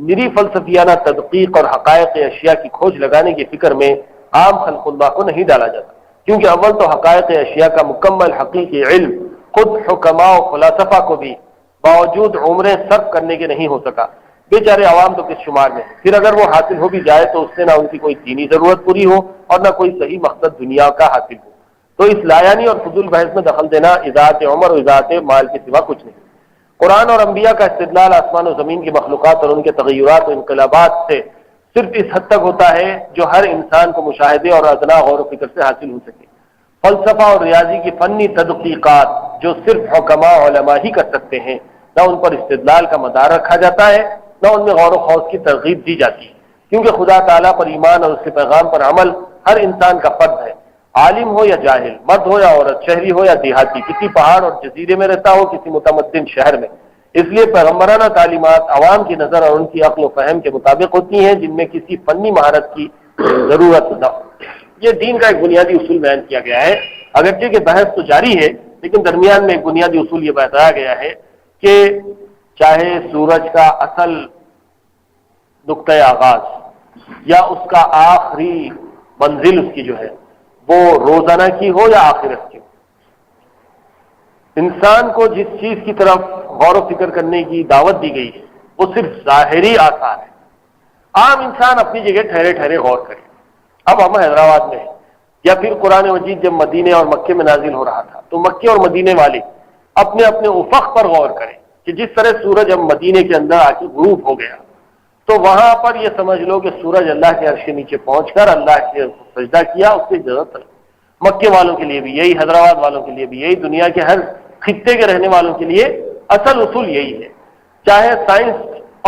نری فلسفیانہ تدقیق اور حقائق اشیاء کی کھوج لگانے کی فکر میں عام خلق اللہ کو نہیں ڈالا جاتا، کیونکہ اول تو حقائق اشیاء کا مکمل حقیقی علم خود حکماء و فلاسفہ کو بھی باوجود عمریں صرف کرنے کے نہیں ہو سکا، بیچارے عوام تو کس شمار میں۔ پھر اگر وہ حاصل ہو بھی جائے تو اس سے نہ ان کی کوئی دینی ضرورت پوری ہو اور نہ کوئی صحیح مقصد دنیا کا حاصل ہو، تو اس لایانی اور فضول بحث میں دخل دینا اضاعت عمر اور اضاعت مال کے سوا کچھ نہیں۔ قرآن اور انبیاء کا استدلال آسمان و زمین کی مخلوقات اور ان کے تغیرات و انقلابات سے صرف اس حد تک ہوتا ہے جو ہر انسان کو مشاہدے اور ادنا غور و فکر سے حاصل ہو سکے۔ فلسفہ اور ریاضی کی فنی تدقیقات جو صرف حکماء علماء ہی کر سکتے ہیں، نہ ان پر استدلال کا مدار رکھا جاتا ہے، نہ ان میں غور و خوض کی ترغیب دی جاتی ہے، کیونکہ خدا تعالیٰ پر ایمان اور اس کے پیغام پر عمل ہر انسان کا فرض ہے، عالم ہو یا جاہل، مرد ہو یا عورت، شہری ہو یا دیہاتی، کسی پہاڑ اور جزیرے میں رہتا ہو، کسی متمدن شہر میں۔ اس لیے پیغمبرانہ تعلیمات عوام کی نظر اور ان کی عقل و فہم کے مطابق ہوتی ہیں، جن میں کسی فنی مہارت کی ضرورت نہ ہو۔ یہ دین کا ایک بنیادی اصول بیان کیا گیا ہے، اگرچہ کہ بحث تو جاری ہے، لیکن درمیان میں ایک بنیادی اصول یہ بتایا گیا ہے کہ چاہے سورج کا اصل نقطۂ آغاز یا اس کا آخری منزل اس کی جو ہے وہ روزانہ کی ہو یا آخرت کی ہو، انسان کو جس چیز کی طرف غور و فکر کرنے کی دعوت دی گئی ہے وہ صرف ظاہری آثار ہے۔ عام انسان اپنی جگہ ٹھہرے ٹھہرے غور کرے۔ اب ہم حیدرآباد میں ہیں، یا پھر قرآن مجید جب مدینے اور مکے میں نازل ہو رہا تھا تو مکے اور مدینے والے اپنے اپنے افق پر غور کریں کہ جس طرح سورج اب مدینے کے اندر آ کے غروب ہو گیا تو وہاں پر یہ سمجھ لو کہ سورج اللہ کے عرش کے نیچے پہنچ کر اللہ کے سجدہ کیا، اس کی ضرورت ہے۔ مکے والوں کے لیے بھی یہی، حیدرآباد والوں کے لیے بھی یہی، دنیا کے ہر خطے کے رہنے والوں کے لیے اصل اصول یہی ہے۔ چاہے سائنس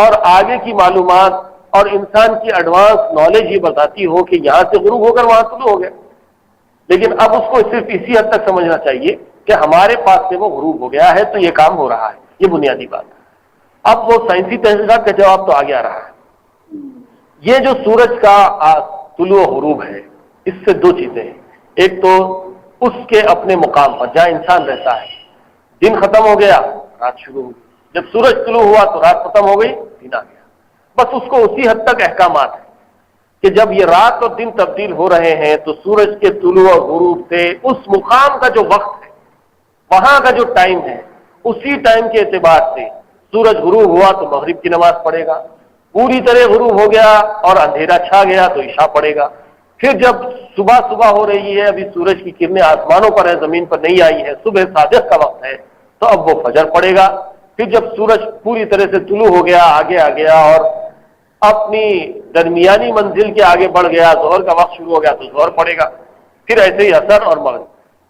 اور آگے کی معلومات اور انسان کی ایڈوانس نالج یہ بتاتی ہو کہ یہاں سے غروب ہو کر وہاں طلوع ہو گیا، لیکن اب اس کو صرف اسی حد تک سمجھنا چاہیے کہ ہمارے پاس سے وہ غروب ہو گیا ہے تو یہ کام ہو رہا ہے، یہ بنیادی بات ہے۔ اب وہ سائنسی تحقیقات کا جواب تو آگے آ رہا ہے۔ یہ جو سورج کا طلوع و غروب ہے، اس سے دو چیزیں ہیں۔ ایک تو اس کے اپنے مقام پر جہاں انسان رہتا ہے، دن ختم ہو گیا، رات شروع ہو گئی، جب سورج طلوع ہوا تو رات ختم ہو گئی، دن آ گیا۔ بس اس کو اسی حد تک احکامات ہیں کہ جب یہ رات اور دن تبدیل ہو رہے ہیں تو سورج کے طلوع اور غروب سے اس مقام کا جو وقت ہے، وہاں کا جو ٹائم ہے، اسی ٹائم کے اعتبار سے سورج غروب ہوا تو مغرب کی نماز پڑھے گا، پوری طرح غروب ہو گیا اور اندھیرا چھا گیا تو عشاء پڑھے گا۔ پھر جب صبح ہو رہی ہے، ابھی سورج کی کرنیں آسمانوں پر ہیں، زمین پر نہیں آئی ہے، صبح صادق کا وقت ہے تو اب وہ فجر پڑے گا۔ پھر جب سورج پوری طرح سے طلوع ہو گیا، آگے آ گیا اور اپنی درمیانی منزل کے آگے بڑھ گیا، ظہر کا وقت شروع ہو گیا تو ظہر پڑے گا، پھر ایسے ہی عصر اور مغرب۔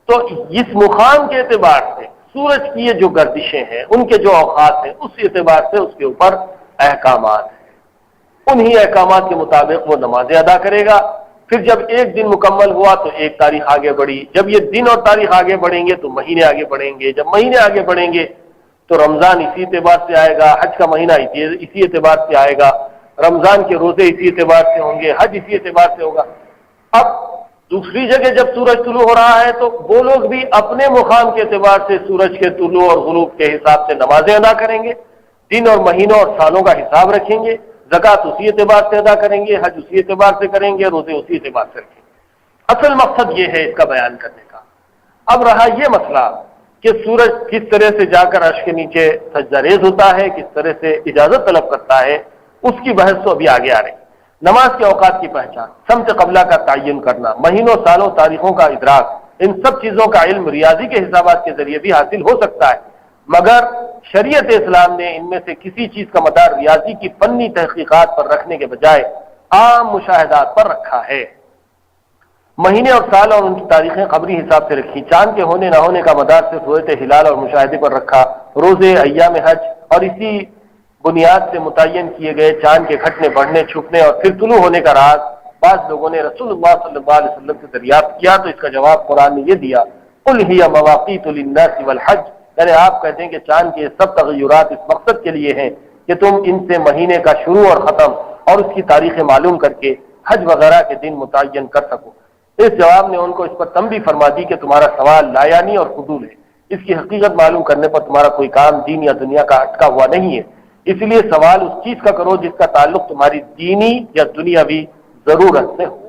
تو اس مقام کے اعتبار سے سورج کی یہ جو گردشیں ہیں، ان کے جو اوقات ہیں، اس اعتبار سے اس کے اوپر احکامات ہیں، انہی احکامات کے مطابق وہ نمازیں ادا کرے گا۔ پھر جب ایک دن مکمل ہوا تو ایک تاریخ آگے بڑھی، جب یہ دن اور تاریخ آگے بڑھیں گے تو مہینے آگے بڑھیں گے، جب مہینے آگے بڑھیں گے تو رمضان اسی اعتبار سے آئے گا، حج کا مہینہ اسی اعتبار سے آئے گا، رمضان کے روزے اسی اعتبار سے ہوں گے، حج اسی اعتبار سے ہوگا۔ اب دوسری جگہ جب سورج طلوع ہو رہا ہے تو وہ لوگ بھی اپنے مقام کے اعتبار سے سورج کے طلوع اور غروب کے حساب سے نمازیں ادا کریں گے، دن اور مہینوں اور سالوں کا حساب رکھیں گے، زکوٰۃ اسی اعتبار سے ادا کریں گے، حج اسی اعتبار سے کریں گے، روزے اسی اعتبار سے رکھیں گے۔ اصل مقصد یہ ہے اس کا بیان کرنے کا۔ اب رہا یہ مسئلہ کہ سورج کس طرح سے جا کر عرش کے نیچے سجدہ ریز ہوتا ہے، کس طرح سے اجازت طلب کرتا ہے، اس کی بحث تو ابھی آگے آ رہی ہے۔ نماز کے اوقات کی پہچان، سمت قبلہ کا تعین کرنا، مہینوں سالوں تاریخوں کا ادراک، ان سب چیزوں کا علم ریاضی کے حسابات کے ذریعے بھی حاصل ہو سکتا ہے، مگر شریعت اسلام نے ان میں سے کسی چیز کا مدار ریاضی کی فنی تحقیقات پر رکھنے کے بجائے عام مشاہدات پر رکھا ہے۔ مہینے اور سال اور ان کی تاریخیں قمری حساب سے رکھی، چاند کے ہونے نہ ہونے کا مدار صرف رؤیت ہلال اور مشاہدے پر رکھا، روزے، ایام حج اور اسی بنیاد سے متعین کیے گئے چاند کے گھٹنے بڑھنے چھپنے اور پھر طلوع ہونے کا راز بعض لوگوں نے رسول اللہ صلی اللہ علیہ وسلم سے دریافت کیا تو اس کا جواب قرآن نے یہ دیا، قل ہی مواقیت للناس والحج، یعنی آپ کہتے ہیں کہ چاند کے سب تغیرات اس مقصد کے لیے ہیں کہ تم ان سے مہینے کا شروع اور ختم اور اس کی تاریخیں معلوم کر کے حج وغیرہ کے دن متعین کر سکو۔ اس جواب نے ان کو اس پر تنبیہ فرما دی کہ تمہارا سوال لایانی اور فضول ہے، اس کی حقیقت معلوم کرنے پر تمہارا کوئی کام دین یا دنیا کا اٹکا ہوا نہیں ہے، اس لیے سوال اس چیز کا کرو جس کا تعلق تمہاری دینی یا دنیاوی ضرورت سے ہو۔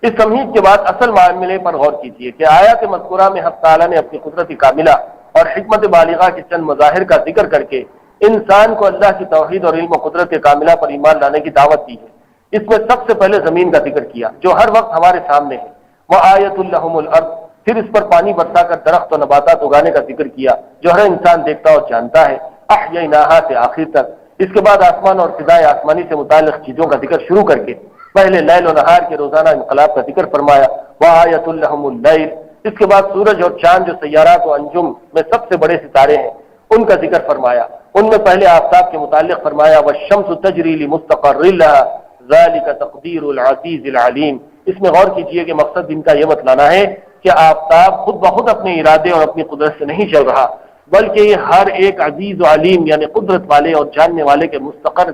اس تمہید کے بعد اصل معاملے پر غور کیجیے کہ آیات مذکورہ میں حق تعالیٰ نے اپنی قدرت کاملہ اور حکمت بالغہ کے چند مظاہر کا ذکر کر کے انسان کو اللہ کی توحید اور علم و قدرت کاملہ پر ایمان لانے کی دعوت دی ہے۔ اس میں سب سے پہلے زمین کا ذکر کیا جو ہر وقت ہمارے سامنے ہے، وآیۃ لہم الارض، پھر اس پر پانی برسا کر درخت و نباتات اگانے کا ذکر کیا جو ہر انسان دیکھتا اور جانتا ہے، احییناہا سے آخر تک۔ اس کے بعد آسمان اور فضائے آسمانی سے متعلق چیزوں کا ذکر شروع کر کے پہلے لیل و نہار کے روزانہ انقلاب کا ذکر فرمایا، وآیۃ لہم اللیل۔ اس کے بعد سورج اور چاند جو سیارات و انجم میں سب سے بڑے ستارے ہیں ان کا ذکر فرمایا، ان میں پہلے آفتاب کے متعلق فرمایا، والشمس تجری لمستقر لہا ذالک تقدیر العزیز العلیم۔ اس میں غور کیجئے کہ مقصد ان کا یہ بتلانا ہے کہ آفتاب خود بخود اپنے ارادے اور اپنی قدرت سے نہیں چل رہا، بلکہ یہ ہر ایک عزیز و علیم یعنی قدرت والے اور جاننے والے کے مستقر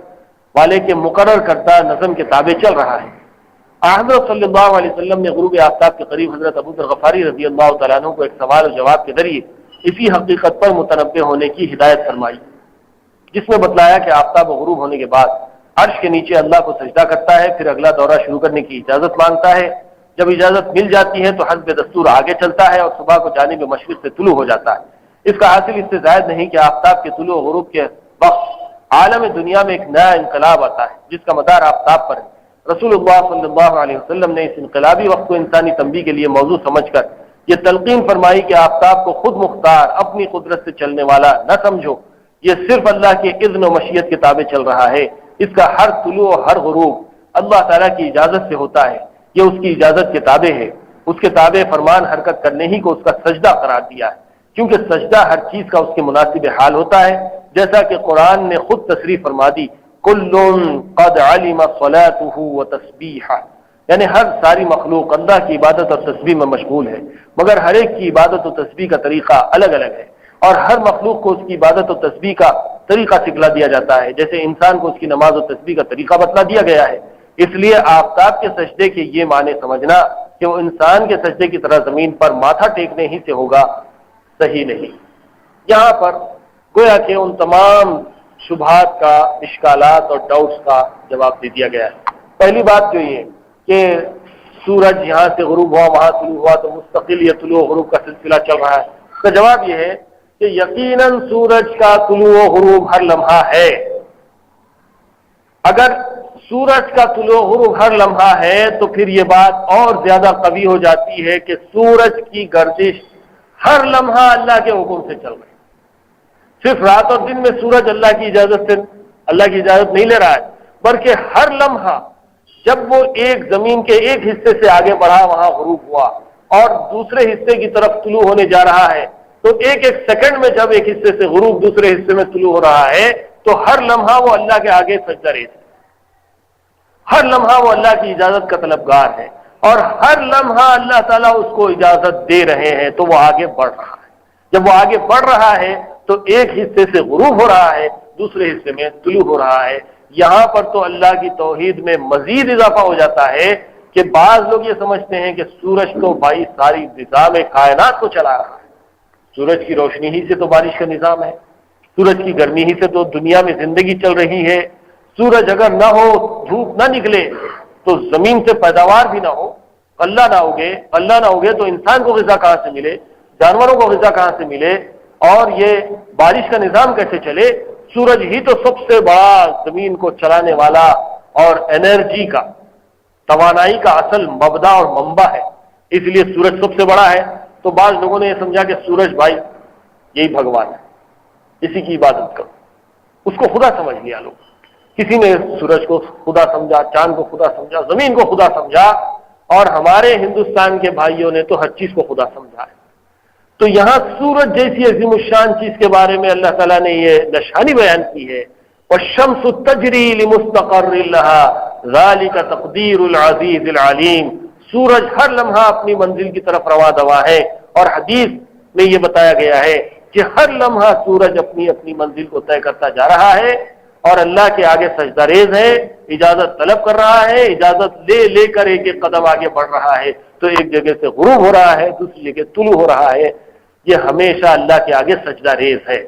والے کے مقرر کردہ نظم کے تابع چل رہا ہے۔ حضرت صلی اللہ علیہ وسلم نے غروب آفتاب کے قریب حضرت ابو ذر غفاری رضی اللہ تعالیٰ عنہ کو ایک سوال و جواب کے ذریعے اسی حقیقت پر متنبہ ہونے کی ہدایت فرمائی، جس میں بتلایا کہ آفتاب و غروب ہونے کے بعد عرش کے نیچے اللہ کو سجدہ کرتا ہے، پھر اگلا دورہ شروع کرنے کی اجازت مانگتا ہے، جب اجازت مل جاتی ہے تو حسب دستور آگے چلتا ہے اور صبح کو جانب مشرق سے طلوع ہو جاتا ہے۔ اس کا حاصل اس سے زائد نہیں کہ آفتاب کے طلوع و غروب کے وقت عالم دنیا میں ایک نیا انقلاب آتا ہے جس کا مدار آفتاب پر ہے۔ رسول اللہ صلی اللہ علیہ وسلم نے اس انقلابی وقت کو انسانی تنبیہ کے لیے موضوع سمجھ کر یہ تلقین فرمائی کہ آفتاب کو خود مختار اپنی قدرت سے چلنے والا نہ سمجھو، یہ صرف اللہ کے اذن و مشیت کے تابع چل رہا ہے، اس کا ہر طلوع و ہر غروب اللہ تعالیٰ کی اجازت سے ہوتا ہے، یہ اس کی اجازت کے تابع ہے، اس کے تابع فرمان حرکت کرنے ہی کو اس کا سجدہ قرار دیا ہے، کیونکہ سجدہ ہر چیز کا اس کے مناسب حال ہوتا ہے، جیسا کہ قرآن نے خود تصریح فرما دی، کل قد علم صلاته وتسبیحہ، یعنی ہر ساری مخلوق اللہ کی عبادت اور تسبیح میں مشغول ہے، مگر ہر ایک کی عبادت و تسبیح کا طریقہ الگ الگ ہے، اور ہر مخلوق کو اس کی عبادت و تسبیح کا طریقہ سکھلا دیا جاتا ہے، جیسے انسان کو اس کی نماز و تسبیح کا طریقہ بتلا دیا گیا ہے۔ اس لیے آفتاب کے سجدے کے یہ معنی سمجھنا کہ وہ انسان کے سجدے کی طرح زمین پر ماتھا ٹیکنے ہی سے ہوگا صحیح نہیں۔ یہاں پر گویا کہ ان تمام شبہات کا، اشکالات اور ڈاؤٹس کا جواب دے دیا گیا ہے۔ پہلی بات جو یہ کہ سورج یہاں سے غروب ہوا وہاں طلوع ہوا تو مستقل یہ طلوع و غروب کا سلسلہ چل رہا ہے، اس کا جواب یہ ہے کہ یقیناً سورج کا طلوع و غروب ہر لمحہ ہے۔ اگر سورج کا طلوع و غروب ہر لمحہ ہے تو پھر یہ بات اور زیادہ قوی ہو جاتی ہے کہ سورج کی گردش ہر لمحہ اللہ کے حکم سے چل رہی ہے۔ صرف رات اور دن میں سورج اللہ کی اجازت نہیں لے رہا ہے، بلکہ ہر لمحہ جب وہ ایک زمین کے ایک حصے سے آگے بڑھا وہاں غروب ہوا اور دوسرے حصے کی طرف طلوع ہونے جا رہا ہے، تو ایک ایک سیکنڈ میں جب ایک حصے سے غروب دوسرے حصے میں طلوع ہو رہا ہے تو ہر لمحہ وہ اللہ کے آگے سجدہ ریز ہے، ہر لمحہ وہ اللہ کی اجازت کا طلبگار ہے، اور ہر لمحہ اللہ تعالیٰ اس کو اجازت دے رہے ہیں تو وہ آگے بڑھ رہا ہے۔ جب وہ آگے بڑھ رہا ہے تو ایک حصے سے غروب ہو رہا ہے، دوسرے حصے میں طلوع ہو رہا ہے۔ یہاں پر تو اللہ کی توحید میں مزید اضافہ ہو جاتا ہے کہ بعض لوگ یہ سمجھتے ہیں کہ سورج تو بھائی ساری نظام کائنات کو چلا رہا ہے، سورج کی روشنی ہی سے تو بارش کا نظام ہے، سورج کی گرمی ہی سے تو دنیا میں زندگی چل رہی ہے، سورج اگر نہ ہو، دھوپ نہ نکلے تو زمین سے پیداوار بھی نہ ہو، اللہ نہ ہوگے تو انسان کو غذا کہاں سے ملے، جانوروں کو غذا کہاں سے ملے، اور یہ بارش کا نظام کیسے چلے؟ سورج ہی تو سب سے بڑا زمین کو چلانے والا اور انرجی کا، توانائی کا اصل مبدا اور منبع ہے، اس لیے سورج سب سے بڑا ہے۔ تو بعض لوگوں نے یہ سمجھا کہ سورج بھائی یہی بھگوان ہے، اسی کی عبادت کرو، اس کو خدا سمجھ لیا لوگ۔ کسی نے سورج کو خدا سمجھا، چاند کو خدا سمجھا، زمین کو خدا سمجھا، اور ہمارے ہندوستان کے بھائیوں نے تو ہر چیز کو خدا سمجھا ہے۔ تو یہاں سورج جیسی عظیم الشان چیز کے بارے میں اللہ تعالیٰ نے یہ نشانی بیان کی ہے، وَالشَّمْسُ تَجْرِي لِمُسْتَقَرٍّ لَهَا ذَلِكَ تَقْدِيرُ الْعَزِيزِ الْعَلِيمِ۔ سورج ہر لمحہ اپنی منزل کی طرف رواں دواں ہے، اور حدیث میں یہ بتایا گیا ہے کہ ہر لمحہ سورج اپنی اپنی منزل کو طے کرتا جا رہا ہے اور اللہ کے آگے سجدہ ریز ہے، اجازت طلب کر رہا ہے، اجازت لے لے کر ایک ایک قدم آگے بڑھ رہا ہے، تو ایک جگہ سے غروب ہو رہا ہے، دوسری جگہ طلوع ہو رہا ہے۔ یہ ہمیشہ اللہ کے آگے سجدہ ریز ہے۔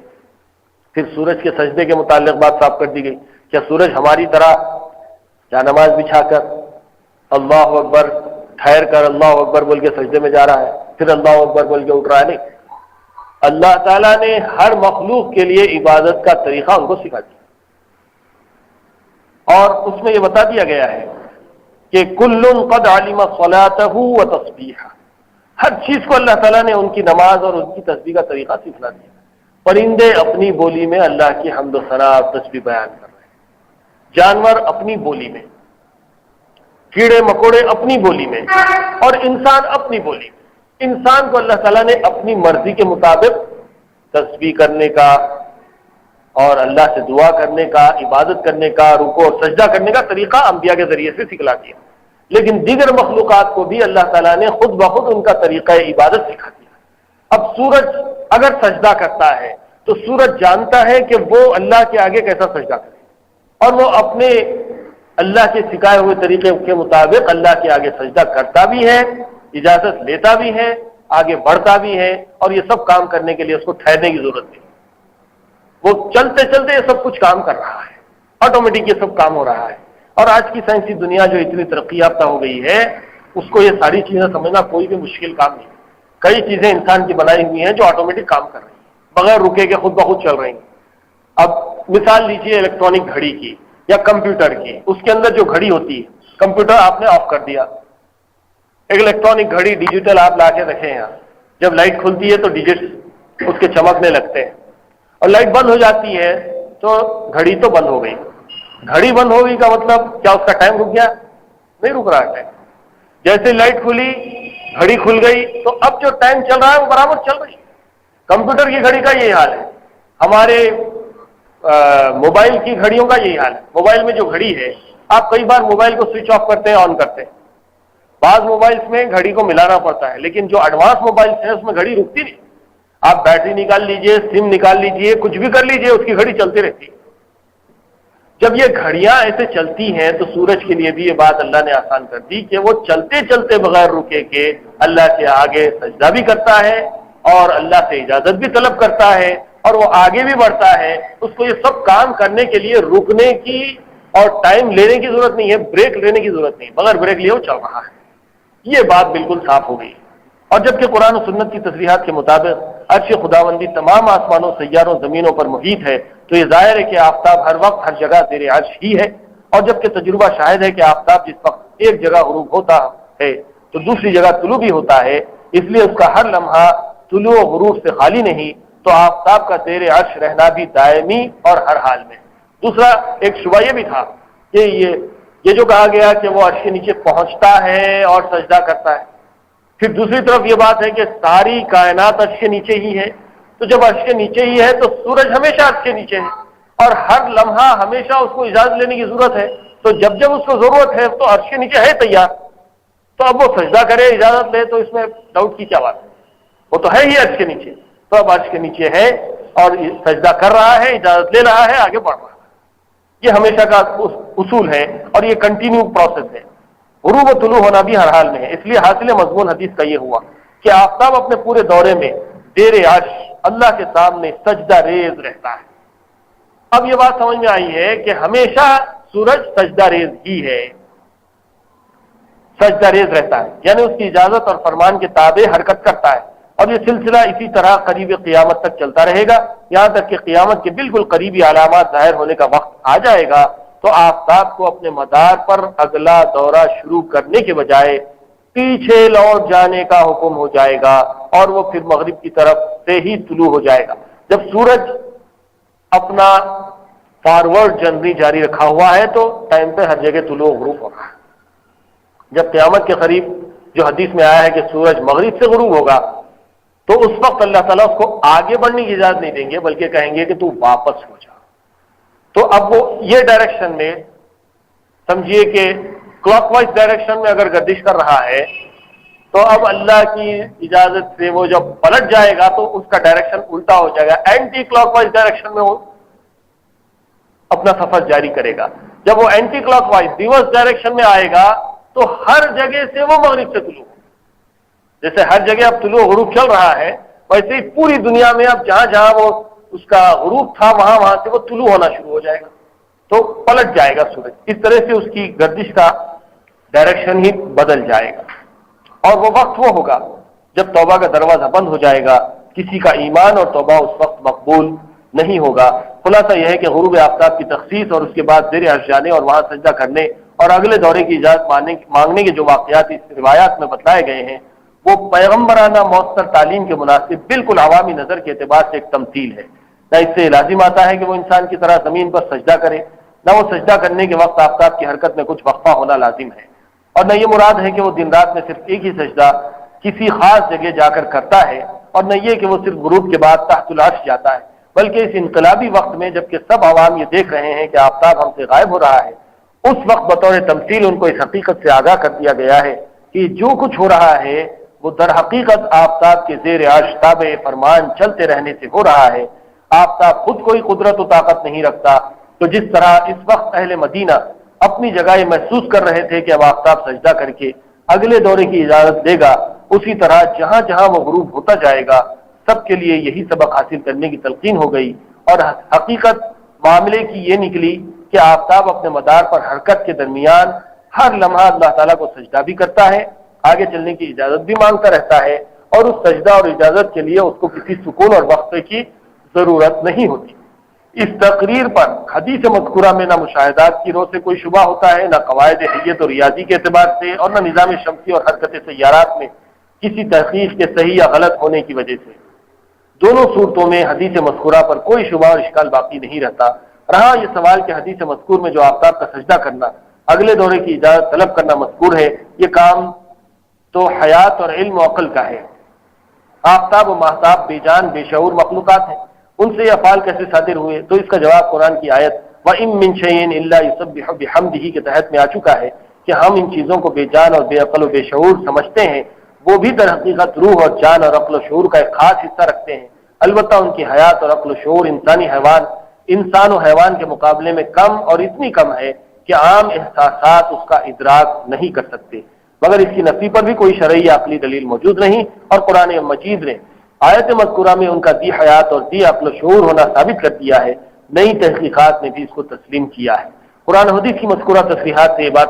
پھر سورج کے سجدے کے متعلق بات صاف کر دی گئی، کیا سورج ہماری طرح کیا نماز بچھا کر اللہ اکبر ٹھہر کر اللہ اکبر بول کے سجدے میں جا رہا ہے پھر اللہ اکبر بول کے اٹھ رہا ہے؟ نہیں، اللہ تعالیٰ نے ہر مخلوق کے لیے عبادت کا طریقہ ان کو سکھا دیا، اور اس میں یہ بتا دیا گیا ہے کہ کل قد علم صلاته وتسبیحہ، ہر چیز کو اللہ تعالیٰ نے ان کی نماز اور ان کی تسبیح کا طریقہ سکھلا دیا۔ پرندے اپنی بولی میں اللہ کی حمد و ثنا اور تسبیح بیان کر رہے ہیں، جانور اپنی بولی میں، کیڑے مکوڑے اپنی بولی میں، اور انسان اپنی بولی میں۔ انسان کو اللہ تعالیٰ نے اپنی مرضی کے مطابق تسبیح کرنے کا اور اللہ سے دعا کرنے کا، عبادت کرنے کا، رکوع اور سجدہ کرنے کا طریقہ انبیاء کے ذریعے سے سکھلا دیا، لیکن دیگر مخلوقات کو بھی اللہ تعالیٰ نے خود بخود ان کا طریقہ عبادت سکھا دیا۔ اب سورج اگر سجدہ کرتا ہے تو سورج جانتا ہے کہ وہ اللہ کے آگے کیسا سجدہ کرے، اور وہ اپنے اللہ کے سکھائے ہوئے طریقے کے مطابق اللہ کے آگے سجدہ کرتا بھی ہے، اجازت لیتا بھی ہے، آگے بڑھتا بھی ہے، اور یہ سب کام کرنے کے لیے اس کو ٹھہرنے کی ضرورت نہیں، وہ چلتے چلتے یہ سب کچھ کام کر رہا ہے، آٹومیٹک یہ سب کام ہو رہا ہے۔ اور آج کی سائنسی دنیا جو اتنی ترقی یافتہ ہو گئی ہے، اس کو یہ ساری چیزیں سمجھنا کوئی بھی مشکل کام نہیں ہے۔ کئی چیزیں انسان کی بنائی ہوئی ہیں جو آٹومیٹک کام کر رہی ہیں، بغیر رکے کے خود بخود چل رہی ہیں۔ اب مثال لیجیے الیکٹرانک گھڑی کی یا کمپیوٹر کی، اس کے اندر جو گھڑی ہوتی ہے، کمپیوٹر آپ نے آف کر دیا، ایک الیکٹرانک گھڑی ڈیجیٹل آپ لا کے رکھے ہیں، جب لائٹ کھلتی ہے تو ڈیجٹس اس کے چمکنے لگتے ہیں، اور لائٹ بند ہو جاتی ہے تو گھڑی تو بند ہو گئی۔ گھڑی بند ہو گئی کا مطلب کیا اس کا ٹائم رک گیا؟ نہیں رک رہا ٹائم۔ جیسے لائٹ کھلی، گھڑی کھل گئی، تو اب جو ٹائم چل رہا ہے وہ برابر چل رہی ہے۔ کمپیوٹر کی گھڑی کا یہی حال ہے، ہمارے موبائل کی گھڑیوں کا یہی حال ہے۔ موبائل میں جو گھڑی ہے، آپ کئی بار موبائل کو سوئچ آف کرتے ہیں، آن کرتے ہیں، بعض موبائلز میں گھڑی کو ملانا پڑتا ہے، لیکن جو ایڈوانس موبائلز ہیں اس میں گھڑی رکتی نہیں، آپ بیٹری نکال لیجئے، سم نکال لیجئے، کچھ بھی کر لیجئے، اس کی گھڑی چلتی رہتی ہے۔ جب یہ گھڑیاں ایسے چلتی ہیں تو سورج کے لیے بھی یہ بات اللہ نے آسان کر دی کہ وہ چلتے چلتے بغیر رکے کے اللہ کے آگے سجدہ بھی کرتا ہے اور اللہ سے اجازت بھی طلب کرتا ہے، اور وہ آگے بھی بڑھتا ہے۔ اس کو یہ سب کام کرنے کے لیے رکنے کی اور ٹائم لینے کی ضرورت نہیں ہے، بریک لینے کی ضرورت نہیں، بغیر بریک لیے وہ چل رہا ہے۔ یہ بات بالکل صاف ہو گئی۔ اور جبکہ قرآن و سنت کی تصریحات کے مطابق عرش خداوندی تمام آسمانوں، سیاروں، زمینوں پر محیط ہے، تو یہ ظاہر ہے کہ آفتاب ہر وقت ہر جگہ زیر عرش ہی ہے، اور جبکہ تجربہ شاہد ہے کہ آفتاب جس وقت ایک جگہ غروب ہوتا ہے تو دوسری جگہ طلوع بھی ہوتا ہے، اس لیے اس کا ہر لمحہ طلوع و غروب سے خالی نہیں، تو آفتاب کا زیر عرش رہنا بھی دائمی اور ہر حال میں۔ دوسرا ایک شبہ یہ بھی تھا کہ یہ جو کہا گیا کہ وہ عرش کے نیچے پہنچتا ہے اور سجدہ کرتا ہے، پھر دوسری طرف یہ بات ہے کہ ساری کائنات عرش کے نیچے ہی ہے، تو جب عرش کے نیچے ہی ہے تو سورج ہمیشہ عرش کے نیچے ہے اور ہر لمحہ ہمیشہ اس کو اجازت لینے کی ضرورت ہے، تو جب جب اس کو ضرورت ہے تو عرش کے نیچے ہے تیار، تو اب وہ سجدہ کرے اجازت لے تو اس میں ڈاؤٹ کی کیا بات ہے؟ وہ تو ہے ہی عرش کے نیچے، تو اب عرش کے نیچے ہے اور سجدہ کر رہا ہے، اجازت لے رہا ہے، آگے بڑھ رہا ہے۔ یہ ہمیشہ کا اصول ہے اور یہ کنٹینیو پروسیس ہے، غروب و طلوع ہونا بھی ہر حال میں ہے۔ اس لیے حاصل مضمون حدیث کا یہ ہوا کہ آفتاب اپنے پورے دورے میں زیر عرش اللہ کے سامنے سجدہ ریز رہتا ہے۔ اب یہ بات سمجھ میں آئی ہے کہ ہمیشہ سورج سجدہ ریز ہی ہے، سجدہ ریز رہتا ہے، یعنی اس کی اجازت اور فرمان کے تابع حرکت کرتا ہے، اور یہ سلسلہ اسی طرح قریب قیامت تک چلتا رہے گا، یہاں تک کہ قیامت کے بالکل قریبی علامات ظاہر ہونے کا وقت آ جائے گا تو آفتاب کو اپنے مدار پر اگلا دورہ شروع کرنے کے بجائے پیچھے لوٹ جانے کا حکم ہو جائے گا اور وہ پھر مغرب کی طرف سے ہی طلوع ہو جائے گا۔ جب سورج اپنا فارورڈ جرنی جاری رکھا ہوا ہے تو ٹائم پہ ہر جگہ طلوع غروب ہو رہا ہے۔ جب قیامت کے قریب جو حدیث میں آیا ہے کہ سورج مغرب سے غروب ہوگا تو اس وقت اللہ تعالیٰ اس کو آگے بڑھنے کی اجازت نہیں دیں گے، بلکہ کہیں گے کہ تو واپس ہو جا۔ تو اب وہ یہ ڈائریکشن میں سمجھیے کہ کلاک وائز ڈائریکشن میں اگر گردش کر رہا ہے تو اب اللہ کی اجازت سے وہ جب پلٹ جائے گا تو اس کا ڈائریکشن الٹا ہو جائے گا، اینٹی کلاک وائز ڈائریکشن میں وہ اپنا سفر جاری کرے گا۔ جب وہ anticlockwise reverse direction میں آئے گا تو ہر جگہ سے وہ مغرب سے طلوع، جیسے ہر جگہ اب طلوع غروب چل رہا ہے ویسے ہی پوری دنیا میں اب جہاں جہاں وہ اس کا غروب تھا وہاں سے وہ طلوع ہونا شروع ہو جائے گا، تو پلٹ جائے گا سورج، اس طرح سے اس کی گردش کا ڈائریکشن ہی بدل جائے گا۔ اور وہ وقت وہ ہوگا جب توبہ کا دروازہ بند ہو جائے گا، کسی کا ایمان اور توبہ اس وقت مقبول نہیں ہوگا۔ خلاصہ یہ ہے کہ غروب آفتاب کی تخصیص اور اس کے بعد زیر عرش جانے اور وہاں سجدہ کرنے اور اگلے دورے کی اجازت مانگنے کے جو واقعات اس روایات میں بتلائے گئے ہیں وہ پیغمبرانہ مؤثر تعلیم کے مناسب بالکل عوامی نظر کے اعتبار سے ایک تمثیل ہے۔ نہ اس سے لازم آتا ہے کہ وہ انسان کی طرح زمین پر سجدہ کرے، نہ وہ سجدہ کرنے کے وقت آفتاب کی حرکت میں کچھ وقفہ ہونا لازم ہے، اور نہ یہ مراد ہے کہ وہ دن رات میں صرف ایک ہی سجدہ کسی خاص جگہ جا کر کرتا ہے، اور نہ یہ کہ وہ صرف غروب کے بعد تحت العرش جاتا ہے، بلکہ اس انقلابی وقت میں جبکہ سب عوام یہ دیکھ رہے ہیں کہ آفتاب ہم سے غائب ہو رہا ہے، اس وقت بطور تمثیل ان کو اس حقیقت سے آگاہ کر دیا گیا ہے کہ جو کچھ ہو رہا ہے وہ در حقیقت آفتاب کے زیر عرش تابع فرمان چلتے رہنے سے ہو رہا ہے۔ آفتاب خود کوئی قدرت و طاقت نہیں رکھتا، تو جس طرح اس وقت اہل مدینہ اپنی جگہ محسوس کر رہے تھے کہ اب آفتاب سجدہ کر کے اگلے دورے کی اجازت دے گا، اسی طرح جہاں جہاں وہ غروب ہوتا جائے گا سب کے لیے یہی سبق حاصل کرنے کی تلقین ہو گئی، اور حقیقت معاملے کی یہ نکلی کہ آفتاب اپنے مدار پر حرکت کے درمیان ہر لمحہ اللہ تعالیٰ کو سجدہ بھی کرتا ہے، آگے چلنے کی اجازت بھی مانگتا رہتا ہے، اور اس سجدہ اور اجازت کے لیے اس کو کسی سکون اور وقفے کی ضرورت نہیں ہوتی۔ اس تقریر پر حدیث مذکورہ میں نہ مشاہدات کی روح سے کوئی شبہ ہوتا ہے، نہ قواعد حیت اور ریاضی کے اعتبار سے، اور نہ نظام شمسی اور حرکت سیارات میں کسی تحقیق کے صحیح یا غلط ہونے کی وجہ سے۔ دونوں صورتوں میں حدیث مذکورہ پر کوئی شبہ اور اشکال باقی نہیں رہتا۔ رہا یہ سوال کہ حدیث مذکور میں جو آفتاب کا سجدہ کرنا، اگلے دورے کی اجازت طلب کرنا مذکور ہے، یہ کام تو حیات اور علم و عقل کا ہے۔ آفتاب و ماہتاب بے جان بے شعور مخلوقات ہیں، ان سے یہ افعال کیسے صادر ہوئے؟ تو اس کا جواب قرآن کی آیت وَإِن مِّن شَيْءٍ إِلَّا يُسَبِّحُ بِحَمْدِهِ کے تحت میں آ چکا ہے کہ ہم ان چیزوں کو بے جان اور بے عقل و بے شعور سمجھتے ہیں، وہ بھی در حقیقت روح اور جان اور عقل و شعور کا ایک خاص حصہ رکھتے ہیں، البتہ ان کی حیات اور عقل و شعور انسان و حیوان کے مقابلے میں کم اور اتنی کم ہے کہ عام احساسات اس کا ادراک نہیں کر سکتے، مگر اس کی نفی پر بھی کوئی شرعی یا عقلی دلیل موجود نہیں، اور قرآن مجید نے آیت مذکورہ میں ان کا دی حیات اور دی عقل و شعور ہونا ثابت کر دیا ہے، نئی تحقیقات نے بھی اس کو تسلیم کیا ہے۔ قرآن حدیث کی مذکورہ تصریحات سے یہ بات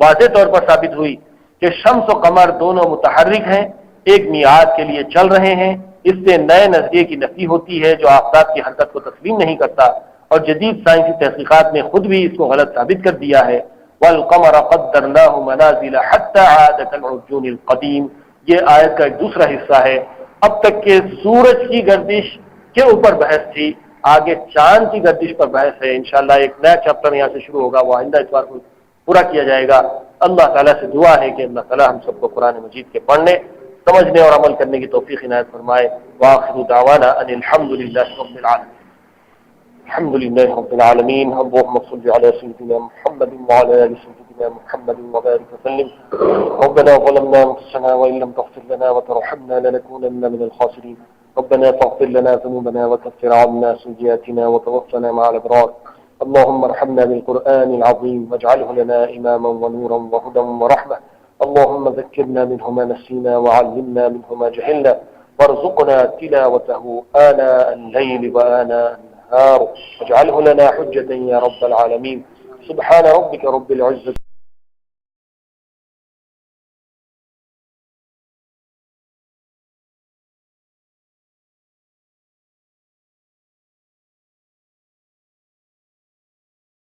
واضح طور پر ثابت ہوئی کہ شمس و قمر دونوں متحرک ہیں، ایک میعاد کے لیے چل رہے ہیں، اس سے نئے نظریے کی نفی ہوتی ہے جو آفتاب کی حرکت کو تسلیم نہیں کرتا، اور جدید سائنسی تحقیقات نے خود بھی اس کو غلط ثابت کر دیا ہے۔ وَالْقَمَرَ قَدَّرْنَاهُ مَنَازِلَ حَتَّى عَادَ كَالْعُرْجُونِ الْقَدِيمِ، یہ آیت کا ایک دوسرا حصہ ہے۔ اب تک کہ سورج کی گردش کے اوپر بحث تھی، آگے چاند کی گردش پر بحث ہے، انشاءاللہ ایک نیا چیپٹر یہاں سے شروع ہوگا، وہ آئندہ اتوار کو پورا کیا جائے گا۔ اللہ تعالیٰ سے دعا ہے کہ اللہ تعالیٰ ہم سب کو قرآن مجید کے پڑھنے، سمجھنے اور عمل کرنے کی توفیق عنایت فرمائے۔ وآخر دعوانا ان الحمد للہ رب العالمین۔ الحمد للہ رب العالمین۔ اللهم صل على سيدنا محمد وعلى آل سيدنا محمد وبارك وسلم۔ ربنا ظلمنا أنفسنا وإن لم تغفر لنا وترحمنا لنكونن من الخاسرين۔ ربنا فاغفر لنا ذنوبنا وكفر عنا سيئاتنا وتوفنا مع الأبرار۔ اللهم ارحمنا بالقرآن العظيم واجعله لنا إماما ونورا وهدى ورحمة۔ اللهم ذكرنا منه ما نسينا وعلمنا منه ما جهلنا، وارزقنا تلاوته آناء الليل وآناء النهار، واجعله لنا حجة يا رب العالمين۔ سبحان ربك رب العزة